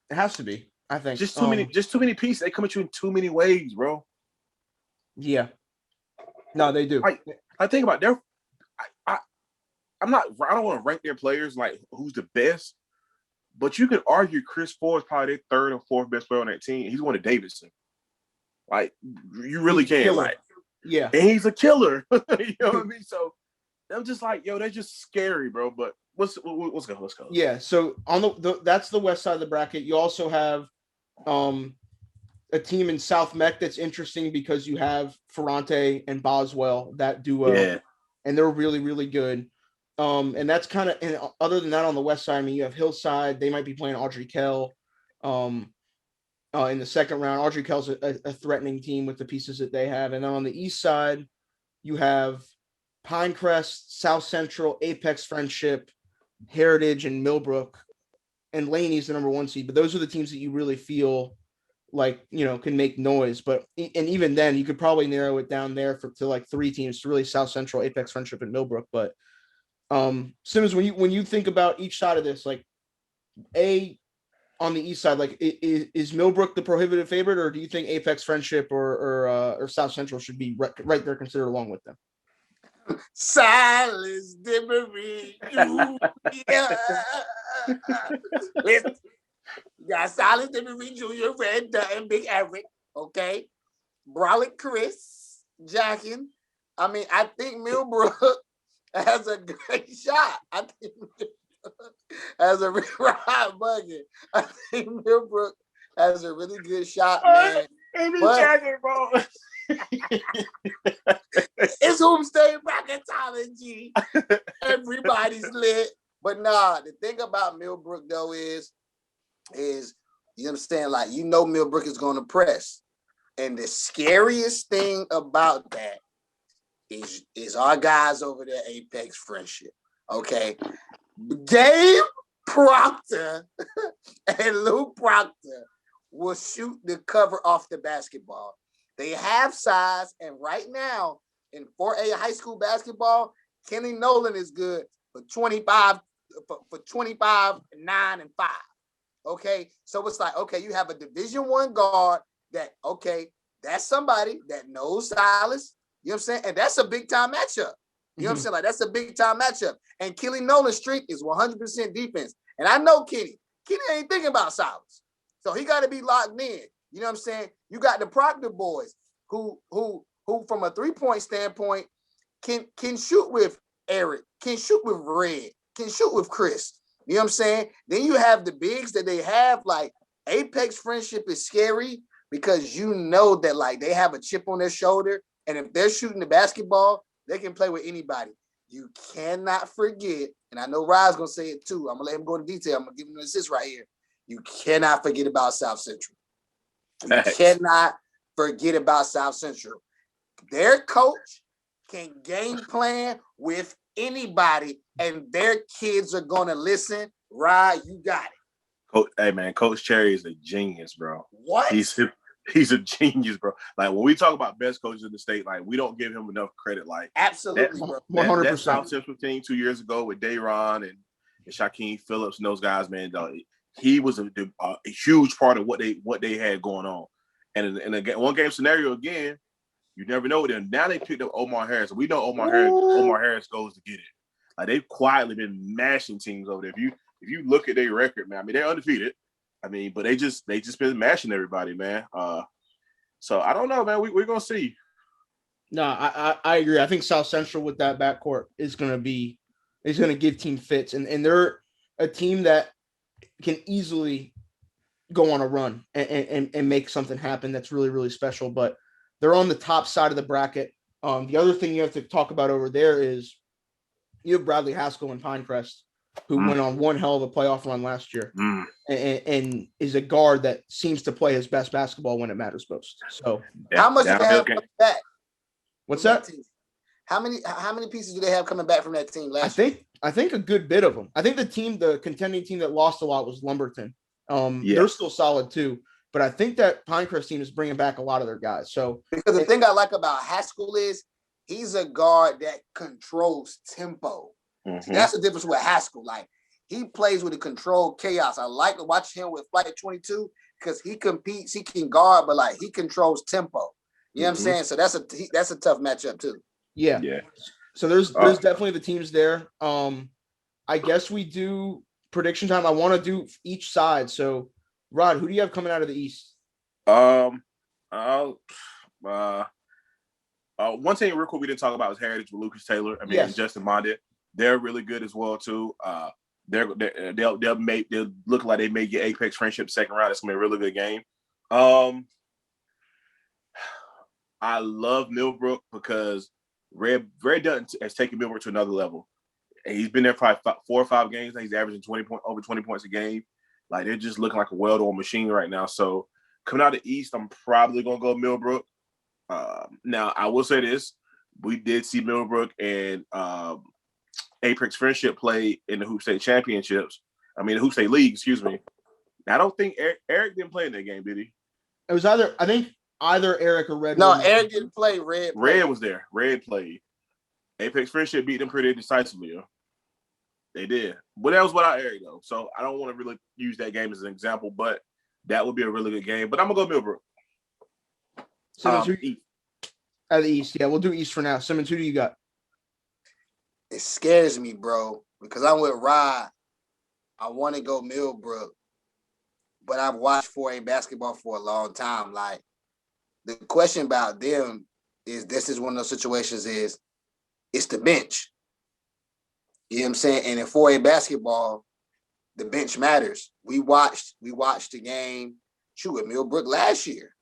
It has to be, I think. Just too many pieces. They come at you in too many ways, bro. Yeah. No, they do. I think about their. I don't want to rank their players like who's the best, but you could argue Chris Ford is probably their third or fourth best player on that team. He's going to Davidson. Like, you really can. Like, yeah. And he's a killer. You know what I mean? So I'm just like, yo, they're just scary, bro. But let's go. Yeah. So on that's the west side of the bracket. You also have a team in South Meck that's interesting because you have Ferrante and Boswell, that duo, and they're really, really good. And that's kind of, and other than that, on the west side, I mean, you have Hillside. They might be playing Audrey Kell in the second round. Audrey Kell's a threatening team with the pieces that they have. And then on the east side, you have Pinecrest, South Central, Apex Friendship, Heritage, and Millbrook. And Laney's the number one seed. But those are the teams that you really feel like, can make noise. But and even then, you could probably narrow it down there to like three teams, to really South Central, Apex Friendship, and Millbrook. But Simmons, when you think about each side of this, like on the east side, like is Millbrook the prohibitive favorite, or do you think Apex Friendship or South Central should be right there considered along with them? Silas Demery, yeah. Listen, you got Silas Demery Jr., Red Dutton, Big Eric, okay? Brolic Chris, Jackin. I mean, I think Millbrook has a great shot. I think as a ride bucket, I think Millbrook has a really good shot, man. Bro. It's Homestay Bracketology. Everybody's lit. But the thing about Millbrook though is you know what I'm saying? Like, Millbrook is going to press. And the scariest thing about that is our guys over there, Apex Friendship. Okay. Gabe Proctor and Lou Proctor will shoot the cover off the basketball. They have size, and right now in 4A high school basketball, Kenny Nolan is good for 25, 9, and 5. Okay, so it's like, okay, you have a Division I guard that, okay, that's somebody that knows Silas. You know what I'm saying? And that's a big time matchup. You know what I'm saying? Like, that's a big time matchup. And Kenny Nolan's strength is 100% defense. And I know Kenny. Kenny ain't thinking about Silas. So he got to be locked in. You know what I'm saying? You got the Proctor boys who from a three-point standpoint can shoot with Eric, can shoot with Red, can shoot with Chris. You know what I'm saying? Then you have the bigs that they have, like Apex Friendship is scary because that like they have a chip on their shoulder. And if they're shooting the basketball, they can play with anybody. You cannot forget, and I know Ryan's going to say it too. I'm going to let him go into detail. I'm going to give him an assist right here. You cannot forget about South Central. You cannot forget about South Central. Their coach can game plan with anybody, and their kids are going to listen. Ryan, you got it. Hey, man, Coach Cherry is a genius, bro. What? He's a genius, bro. Like, when we talk about best coaches in the state, like, we don't give him enough credit. Like, absolutely, bro. 100%. That South Central team 2 years ago with Dayron and Shaquem Phillips and those guys, man, he was a huge part of what they had going on. And in a one game scenario again, you never know them. Now they picked up Omar Harris. We know Omar Harris goes to get it. Like, they've quietly been mashing teams over there. If you look at their record, man, I mean, they're undefeated. I mean, but they just been mashing everybody, man. So I don't know, man. We're gonna see. No, I agree. I think South Central with that backcourt is gonna give team fits, and they're a team that can easily go on a run and make something happen that's really, really special. But they're on the top side of the bracket. The other thing you have to talk about over there is you have Bradley Haskell and Pinecrest. who went on one hell of a playoff run last year, and is a guard that seems to play his best basketball when it matters most. So, how much do they have coming back? What's that? How many pieces do they have coming back from that team last year? I think a good bit of them. I think the contending team that lost a lot was Lumberton. They're still solid too, but I think that Pinecrest team is bringing back a lot of their guys. So, because the thing I like about Haskell is he's a guard that controls tempo. See, that's the difference with Haskell. Like, he plays with a controlled chaos. I like to watch him with Flight 22 because he competes, he can guard, but like he controls tempo. You know what I'm saying? So that's a tough matchup too. Yeah. So there's definitely the teams there. I guess we do prediction time. I want to do each side. So, Rod, who do you have coming out of the East? One thing real quick we didn't talk about was Heritage with Lucas Taylor. I mean, and Justin Mondit. They're really good as well too. They'll look like they may get Apex Friendship second round. It's gonna be a really good game. I love Millbrook because Red Dutton has taken Millbrook to another level. And he's been there probably 4 or 5 games. He's averaging over 20 points a game. Like, they're just looking like a well-oiled machine right now. So coming out of the East, I'm probably gonna go Millbrook. Now I will say this: we did see Millbrook and Apex Friendship play in the Hoop State Championships. I mean, the Hoop State League, excuse me. I don't think Eric didn't play in that game, did he? It was either Eric or Red. No, Eric didn't play. Red was there. Red played. Apex Friendship beat them pretty decisively. They did. But that was without Eric, though. So I don't want to really use that game as an example, but that would be a really good game. But I'm going to go Millbrook. Simmons, at the East. Yeah, we'll do East for now. Simmons, who do you got? It scares me, bro, because I'm with Rod. I want to go Millbrook, but I've watched 4A basketball for a long time. Like, the question about them is, this is one of those situations is, it's the bench. You know what I'm saying? And in 4A basketball, the bench matters. We watched the game, with Millbrook last year.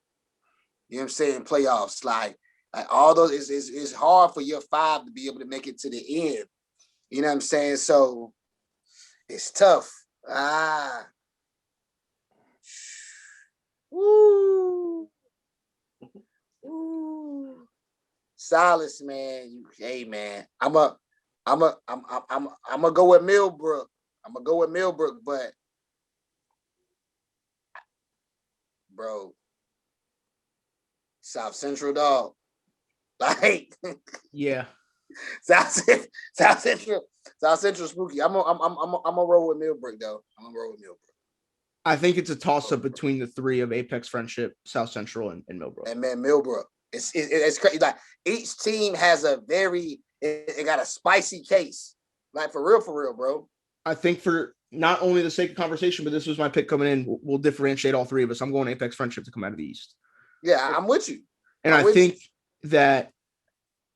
You know what I'm saying? Playoffs, like all those, it's hard for your 5 to be able to make it to the end. You know what I'm saying? So it's tough. Woo. Woo. Silas, man. Hey, man. I'm gonna go with Millbrook. But bro, South Central, dog. Like, yeah. South Central spooky. I'm gonna roll with Millbrook, though. I think it's a toss-up between the 3 of Apex Friendship, South Central, and Millbrook. And man, Millbrook. It's crazy. Like, each team has it got a spicy case. Like, for real, bro. I think for not only the sake of conversation, but this was my pick coming in. We'll differentiate all 3 of us. I'm going Apex Friendship to come out of the East. Yeah, I'm with you. And I think that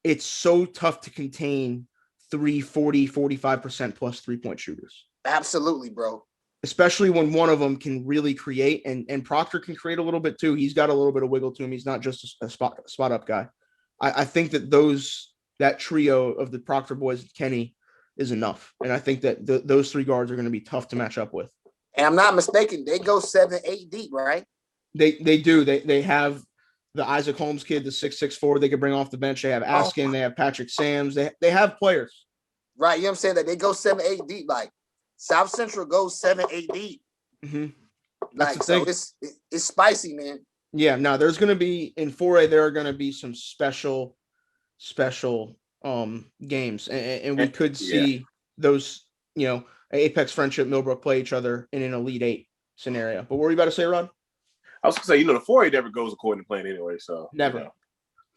it's so tough to contain 45% plus 3-point shooters. Absolutely, bro. Especially when one of them can really create, and Proctor can create a little bit too. He's got a little bit of wiggle to him. He's not just a spot up guy. I think that that trio of the Proctor boys and Kenny is enough. And I think that those 3 guards are going to be tough to match up with. And I'm not mistaken, they go 7-8 deep, right? They do. They have the Isaac Holmes kid, the 6'6" forward they could bring off the bench. They have Askin. They have Patrick Sams. They have players. Right. You know what I'm saying? That they go 7-8 deep. Like, South Central goes 7-8 deep. Mm-hmm. Like, so it's spicy, man. Yeah. Now there's going to be in 4A. There are going to be some special games, and we could see those. Apex Friendship, Millbrook play each other in an Elite 8 scenario. But what were you about to say, Rod? I was going to say, the 4A never goes according to plan anyway. So never.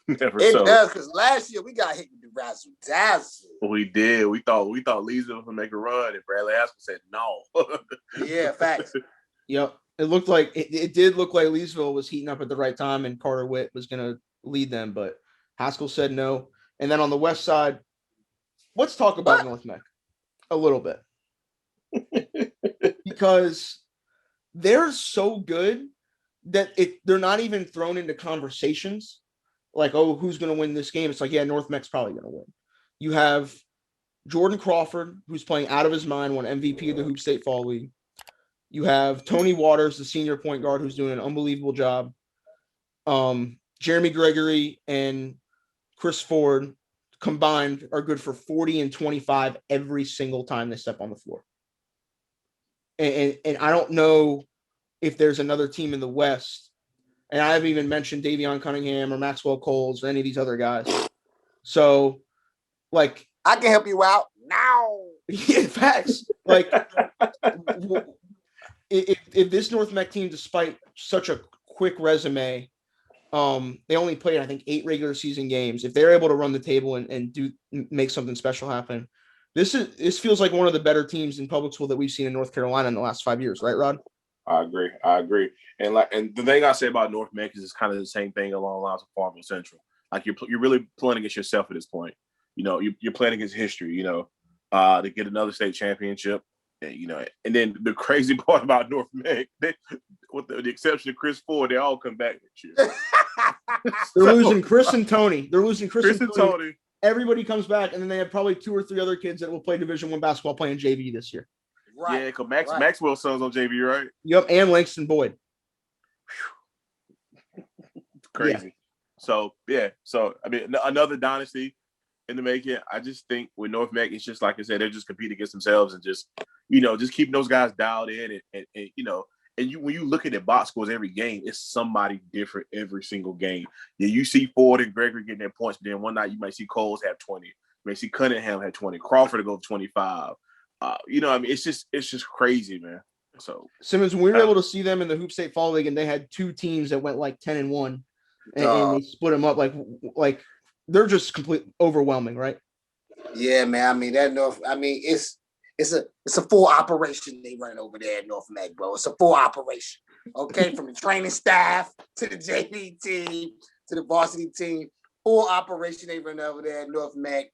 Never. It does, because last year we got hit with the razzle dazzle. We did. We thought Leesville would make a run, and Bradley Haskell said no. Yeah, facts. Yep. It did look like Leesville was heating up at the right time, and Carter Witt was going to lead them, but Haskell said no. And then on the west side, let's talk about North Mech a little bit. Because they're so good that they're not even thrown into conversations like, oh, who's going to win this game? It's like, yeah, North Mech's probably going to win. You have Jordan Crawford, who's playing out of his mind, won MVP of the Hoop State Fall League. You have Tony Waters, the senior point guard, who's doing an unbelievable job. Jeremy Gregory and Chris Ford combined are good for 40 and 25 every single time they step on the floor. And I don't know if there's another team in the West, and I haven't even mentioned Davion Cunningham or Maxwell Coles or any of these other guys. So, like, I can help you out now. Yeah, facts. Like, if this North Mech team, despite such a quick resume, they only played, I think, 8 regular season games. If they're able to run the table and do make something special happen, this feels like one of the better teams in public school that we've seen in North Carolina in the last 5 years, right, Rod? I agree. And the thing I say about North Mech is it's kind of the same thing along the lines of Farmville Central. Like you're really playing against yourself at this point. You know, you're playing against history. You know, to get another state championship. And, you know, and then the crazy part about North Mech, with the exception of Chris Ford, they all come back next year. They're losing Chris and Tony. They're losing Chris and Tony. Tony. Everybody comes back, and then they have probably 2 or 3 other kids that will play Division I basketball playing JV this year. Right. Yeah, because Maxwell's son's on JV, right? Yep, and Langston Boyd. Crazy. Yeah. So I mean, another dynasty in the making. I just think with North Mech, it's just like I said, they're just competing against themselves and just keeping those guys dialed in and when you look at the box scores every game, it's somebody different every single game. Yeah, you see Ford and Gregory getting their points, but then one night you might see Coles have 20, you may see Cunningham have 20, Crawford to go 25. I mean, it's just crazy, man. So Simmons, when we were able to see them in the Hoop State Fall League, and they had 2 teams that went like 10-1, and they split them up like they're just completely overwhelming, right? Yeah, man. I mean it's a full operation they run over there at North Mech, bro. It's a full operation. Okay, from the training staff to the JV team to the varsity team, full operation they run over there at North Mech.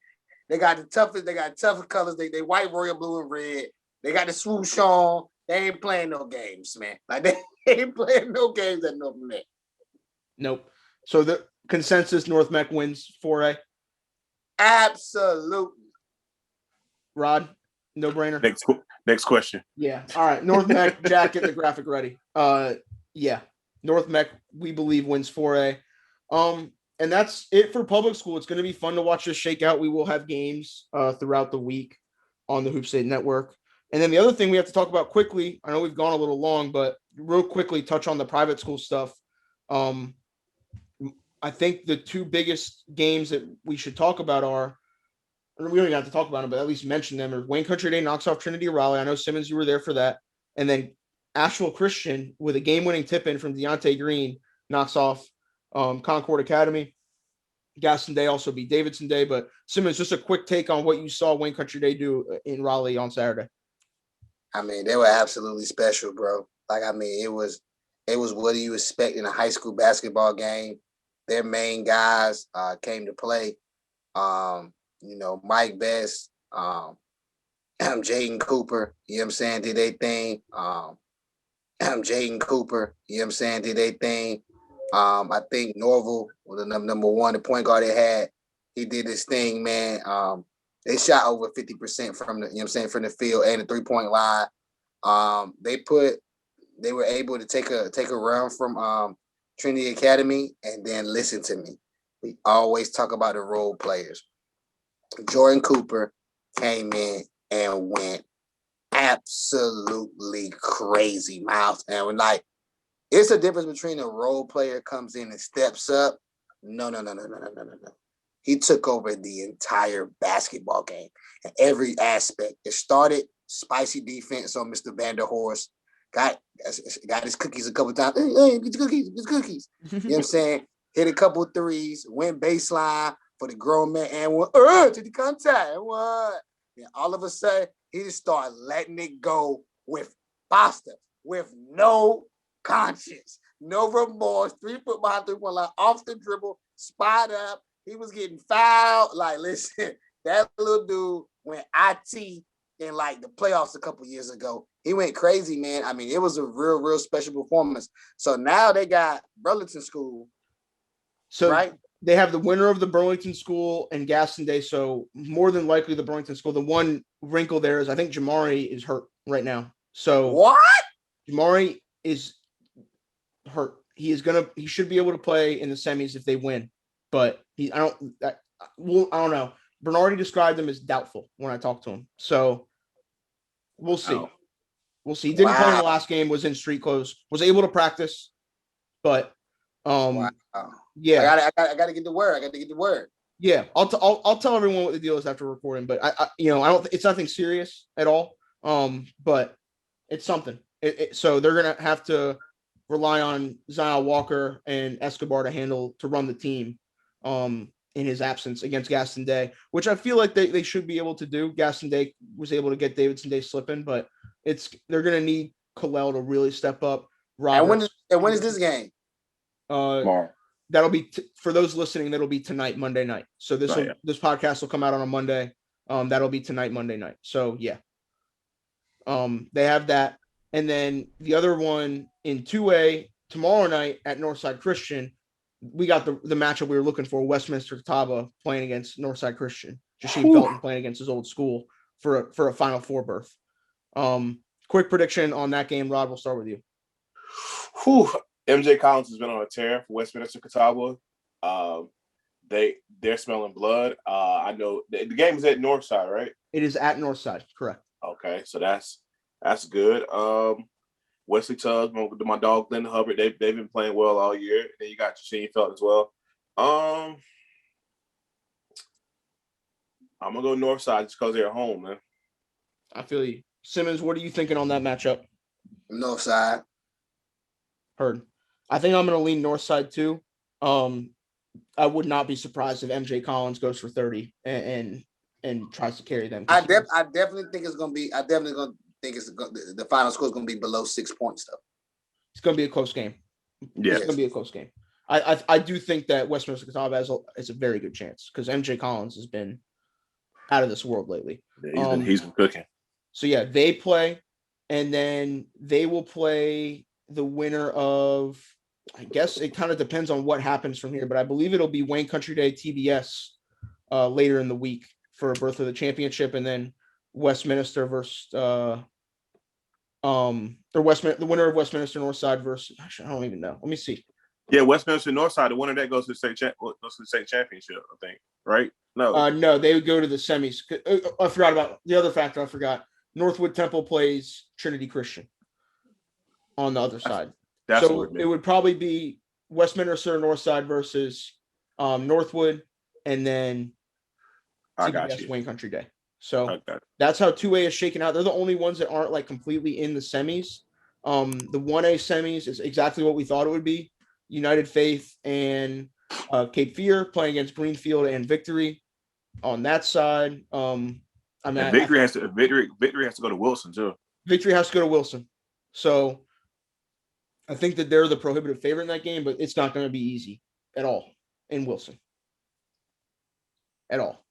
They got the toughest colors. They white, royal blue, and red. They got the swoosh on. They ain't playing no games, man. Like they ain't playing no games at North Mech. Nope. So the consensus: North Mech wins 4A. Absolutely. Rod, no brainer. Next question. Yeah. All right. North Mech, Jack, get the graphic ready. Yeah. North Mech, we believe, wins 4A. And that's it for public school. It's going to be fun to watch this shake out. We will have games throughout the week on the Hoop State Network. And then the other thing we have to talk about quickly, I know we've gone a little long, but real quickly touch on the private school stuff. I think the 2 biggest games that we should talk about we don't even have to talk about them, but at least mention them, are Wayne Country Day knocks off Trinity Raleigh. I know, Simmons, you were there for that. And then Asheville Christian with a game-winning tip-in from Deontay Green knocks off Concord Academy. Gaston Day also beat Davidson Day. But Simmons, just a quick take on what you saw Wayne Country Day do in Raleigh on Saturday. I mean, they were absolutely special, bro. Like, I mean, it was what you expect in a high school basketball game. Their main guys came to play. Mike Best, Jaden Cooper, you know what I'm saying, did their thing. Jaden Cooper, you know what I'm saying, did their thing. I think Norville was the number 1, the point guard they had. He did his thing, man. They shot over 50% from the field and the 3-point line. They were able to take a run from Trinity Academy, and then listen to me. We always talk about the role players. Jordan Cooper came in and went absolutely crazy, Miles. And we're like, it's a difference between a role player comes in and steps up. No. He took over the entire basketball game and every aspect. It started spicy defense on Mr. Vanderhorst. Got his cookies a couple of times. Hey, get your cookies. You know what I'm saying? Hit a couple of threes, went baseline for the grown man and went to the contact. What? And all of a sudden, he just started letting it go with pasta, with no conscience, no remorse. 3 foot behind 3-point line, off the dribble, spot up. He was getting fouled. Like, listen, that little dude went IT in like the playoffs a couple years ago. He went crazy, man. I mean, it was a real special performance. So now they got Burlington School So right? they have the winner of the Burlington school and Gaston Day. So more than likely the Burlington school. The one wrinkle there is I think Jamari is hurt right now. So What? Jamari is hurt. He should be able to play in the semis if they win, but I don't know. Bernardi described him as doubtful when I talked to him. So we'll see. Wow. We'll see. He didn't play in the Wow. last game, was in street clothes, was able to practice, but Wow. yeah. I got to get the word. I got to get the word. Yeah, I'll tell everyone what the deal is after recording, but I don't. It's nothing serious at all. But it's something. So they're gonna have to rely on Zion Walker and Escobar to run the team, in his absence against Gaston Day, which I feel like they should be able to do. Gaston Day was able to get Davidson Day slipping, but they're gonna need Kalel to really step up. And when is this game? Tomorrow. That'll be for those listening. That'll be tonight, Monday night. So this podcast will come out on a Monday. That'll be tonight, Monday night. So yeah, they have that, and then the other one in 2A tomorrow night at Northside Christian. We got the matchup we were looking for: Westminster Catawba playing against Northside Christian. Jasheen Felton playing against his old school for a Final Four berth. Quick prediction on that game, Rod. We'll start with you. MJ Collins has been on a tear for Westminster Catawba. They're smelling blood. I know the game is at Northside, right? It is at Northside, correct. Okay, so that's good. Wesley Tubbs, my dog Glenn Hubbard, they've been playing well all year. Then you got Jasheen Felton as well. I'm gonna go Northside just because they're at home, man. I feel you. Simmons, what are you thinking on that matchup? Northside. Heard. I think I'm going to lean Northside too. I would not be surprised if MJ Collins goes for 30 and tries to carry them. I definitely think it's going to be. I definitely going to think the final score is going to be below 6 points though. It's going to be a close game. Yeah, it's going to be a close game. I do think that Westminster Catawba has a very good chance because MJ Collins has been out of this world lately. Yeah, he's been cooking. So yeah, they play, and then they will play the winner of. I guess it kind of depends on what happens from here, but I believe it'll be Wayne Country Day TBS later in the week for a berth of the championship, and then Westminster versus the winner of Westminster Northside versus I don't even know. Let me see. Yeah, Westminster Northside, the winner that goes to the state championship, I think. Right? No. No, they would go to the semis. I forgot about the other factor. I forgot. Northwood Temple plays Trinity Christian on the other side. So it would probably be Westminster Northside versus Northwood, and then TBS Wayne Country Day. So that's how 2A is shaken out. They're the only ones that aren't like completely in the semis. The 1A semis is exactly what we thought it would be. United Faith and Cape Fear playing against Greenfield and Victory on that side. Victory has to go to Wilson too. Victory has to go to Wilson. So I think that they're the prohibitive favorite in that game, but it's not going to be easy at all in Wilson. At all.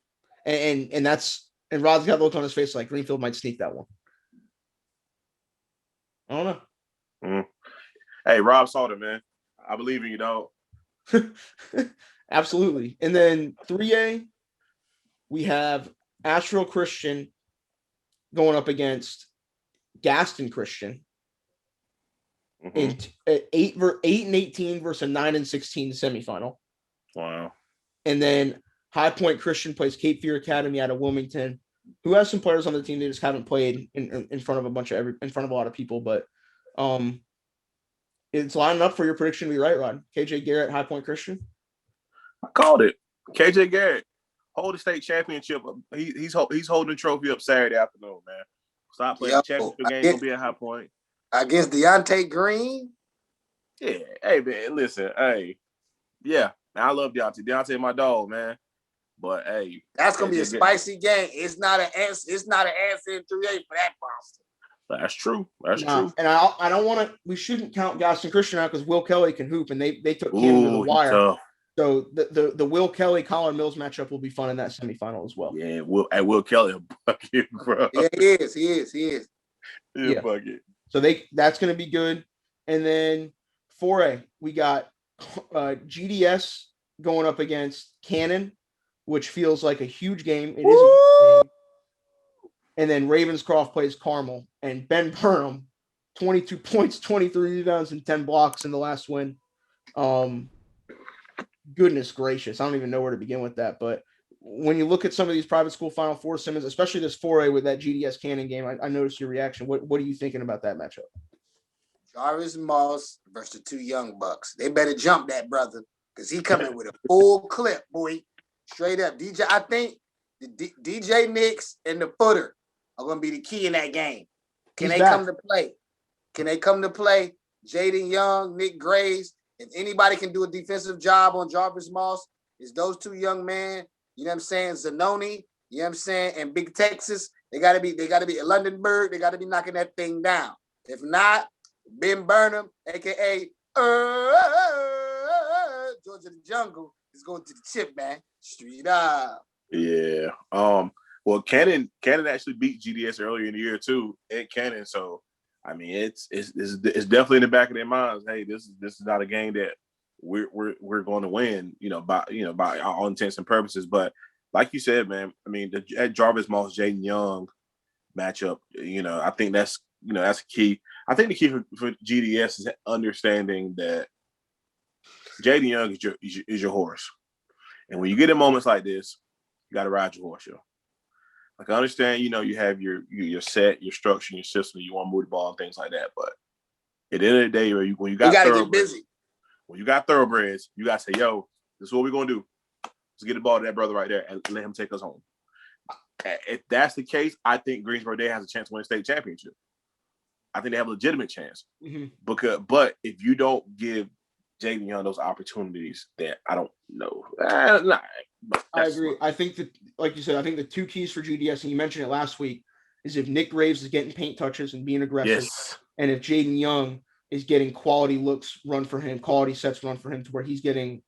And Rod's got a look on his face like Greenfield might sneak that one. I don't know. Hey, Rob Salter, man. I believe in you, dog. Absolutely. And then 3A, we have Asheville Christian going up against Gaston Christian. In 8-18 versus a 9-16 semifinal. Wow. And then High Point Christian plays Cape Fear Academy out of Wilmington, who has some players on the team they just haven't played in front of a lot of people. But it's lining up for your prediction to be right, Rod. KJ Garrett, High Point Christian. I called it. KJ Garrett hold the state championship. He's holding the trophy up Saturday afternoon, man. Stop playing the championship game. Gonna be at High Point. Against Deontay Green? Yeah. Hey, man, listen. Hey. Yeah. Man, I love Deontay. Deontay my dog, man. But, hey. That's going to be a spicy game. It's not an answer in 3A for that Boston. That's true. That's true. And I don't want to – we shouldn't count Gaston Christian out because Will Kelly can hoop, and they took Canada to the wire. Tough. So the Will Kelly Colin Mills matchup will be fun in that semifinal as well. Yeah, Will Kelly a bucket, bro. Yeah, he is. Yeah, bucket. So that's going to be good. And then 4A, we got GDS going up against Cannon, which feels like a huge game. It is a huge game. And then Ravenscroft plays Carmel, and Ben Burnham, 22 points, 23 rebounds, and 10 blocks in the last win. Goodness gracious. I don't even know where to begin with that. But when you look at some of these private school Final Four, Simmons, especially this 4A with that GDS Cannon game, I noticed your reaction. What are you thinking about that matchup? Jarvis Moss versus the two young bucks. They better jump that brother because he coming with a full clip, boy. Straight up. DJ, I think the DJ Knicks and the footer are going to be the key in that game. Can they come to play? Can they come to play? Jaden Young, Nick Graves. If anybody can do a defensive job on Jarvis Moss, it's those two young men. You know what I'm saying? Zanoni, you know what I'm saying? And Big Texas, they gotta be Londonburg, they gotta be knocking that thing down. If not, Ben Burnham, aka Georgia the Jungle, is going to the chip, man. Straight up. Yeah. Well, Cannon actually beat GDS earlier in the year too at Cannon. So I mean, it's definitely in the back of their minds. Hey, this is not a game that we're going to win. By all intents and purposes. But like you said, man, I mean, the Jarvis Moss Jaden Young matchup. I think that's key. I think the key for GDS is understanding that Jaden Young is your horse, and when you get in moments like this, you got to ride your horse, yo. Like I understand, you have your set, your structure, your system, you want to move the ball and things like that. But at the end of the day, when you got gotta get busy. When you got thoroughbreds, you gotta say, yo, this is what we're gonna do. Let's get the ball to that brother right there and let him take us home. If that's the case, I think Greensboro Day has a chance to win a state championship. I think they have a legitimate chance. Mm-hmm. But if you don't give Jaden Young those opportunities, then I don't know. I agree. I think that, like you said, I think the two keys for GDS, and you mentioned it last week, is if Nick Graves is getting paint touches and being aggressive, and if Jaden Young is getting quality looks run for him, quality sets run for him to where he's getting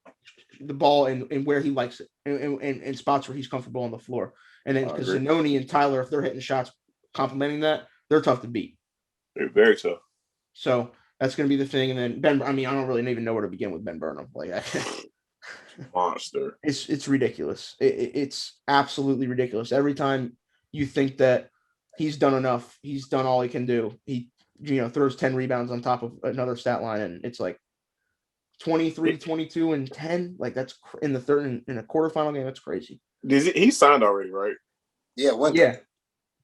the ball and where he likes it, and spots where he's comfortable on the floor. And then because Zanoni and Tyler, if they're hitting shots complementing that, they're tough to beat. They're very tough. So that's going to be the thing. And then Ben, I mean, I don't really even know where to begin with Ben Burnham. Monster. It's ridiculous. It's absolutely ridiculous. Every time you think that he's done enough, he's done all he can do. He, throws 10 rebounds on top of another stat line, and it's like 23, 22, and 10. Like that's in the third in a quarterfinal game. That's crazy. He signed already, right? Yeah. Yeah.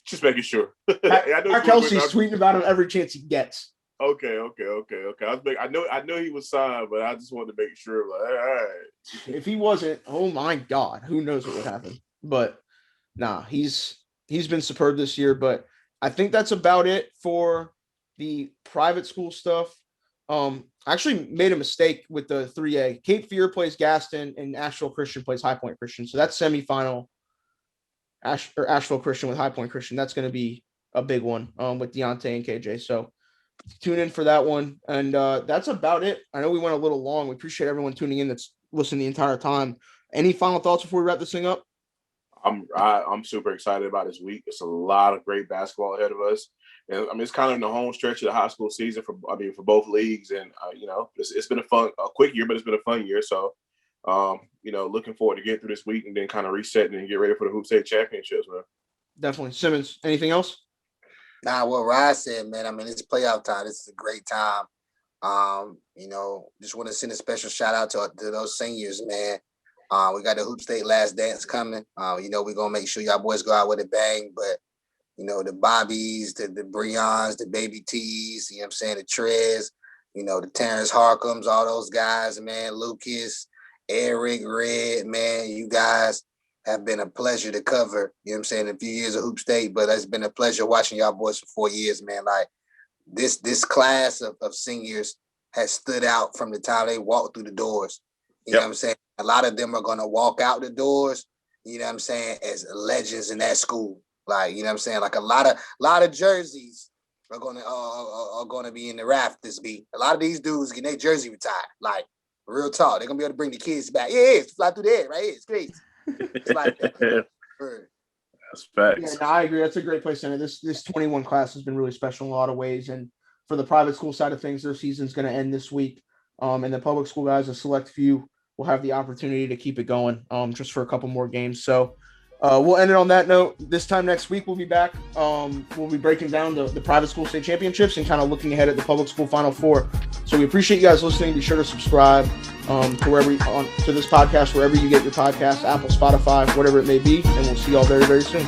Just making sure. Kelsey's tweeting about him every chance he gets. Okay. I know he was signed, but I just wanted to make sure. Like, all right. If he wasn't, oh my God, who knows what would happen? But nah, he's been superb this year. But I think that's about it for the private school stuff. I actually made a mistake with the 3A. Cape Fear plays Gaston, and Asheville Christian plays High Point Christian. So that's semifinal. Asheville Christian with High Point Christian. That's going to be a big one with Deontay and KJ. So tune in for that one. And that's about it. I know we went a little long. We appreciate everyone tuning in that's listening the entire time. Any final thoughts before we wrap this thing up? I'm super excited about this week. It's a lot of great basketball ahead of us. And I mean, it's kind of in the home stretch of the high school season for both leagues. And, it's been a quick year, but it's been a fun year. So, looking forward to getting through this week and then kind of resetting and get ready for the Hoop State Championships, man. Definitely. Simmons, anything else? Nah, what Ryan said, man, I mean, it's playoff time. This is a great time. Just want to send a special shout out to those seniors, man. We got the Hoop State Last Dance coming. We're going to make sure y'all boys go out with a bang. But, the Bobbies, the Breons, the Baby T's, the Trez, the Terrence Harkums, all those guys, man, Lucas, Eric, Red, man, you guys have been a pleasure to cover, a few years of Hoop State, but it's been a pleasure watching y'all boys for 4 years, man. Like this class of seniors has stood out from the time they walked through the doors. You know what I'm saying? A lot of them are going to walk out the doors, as legends in that school. Like, like a lot of jerseys are going to be in the rafters. A lot of these dudes getting their jersey retired. Like, real talk. They're going to be able to bring the kids back. Yeah, it's fly through the air, right here. It's crazy. It's like that. That's facts. Yeah, no, I agree. That's a great place to end it. This 21 class has been really special in a lot of ways. And for the private school side of things, their season's going to end this week. And the public school guys, a select few, we'll have the opportunity to keep it going just for a couple more games. So we'll end it on that note. This time next week, we'll be back. We'll be breaking down the private school state championships and kind of looking ahead at the public school Final Four. So we appreciate you guys listening. Be sure to subscribe to this podcast, wherever you get your podcasts, Apple, Spotify, whatever it may be. And we'll see y'all very, very soon.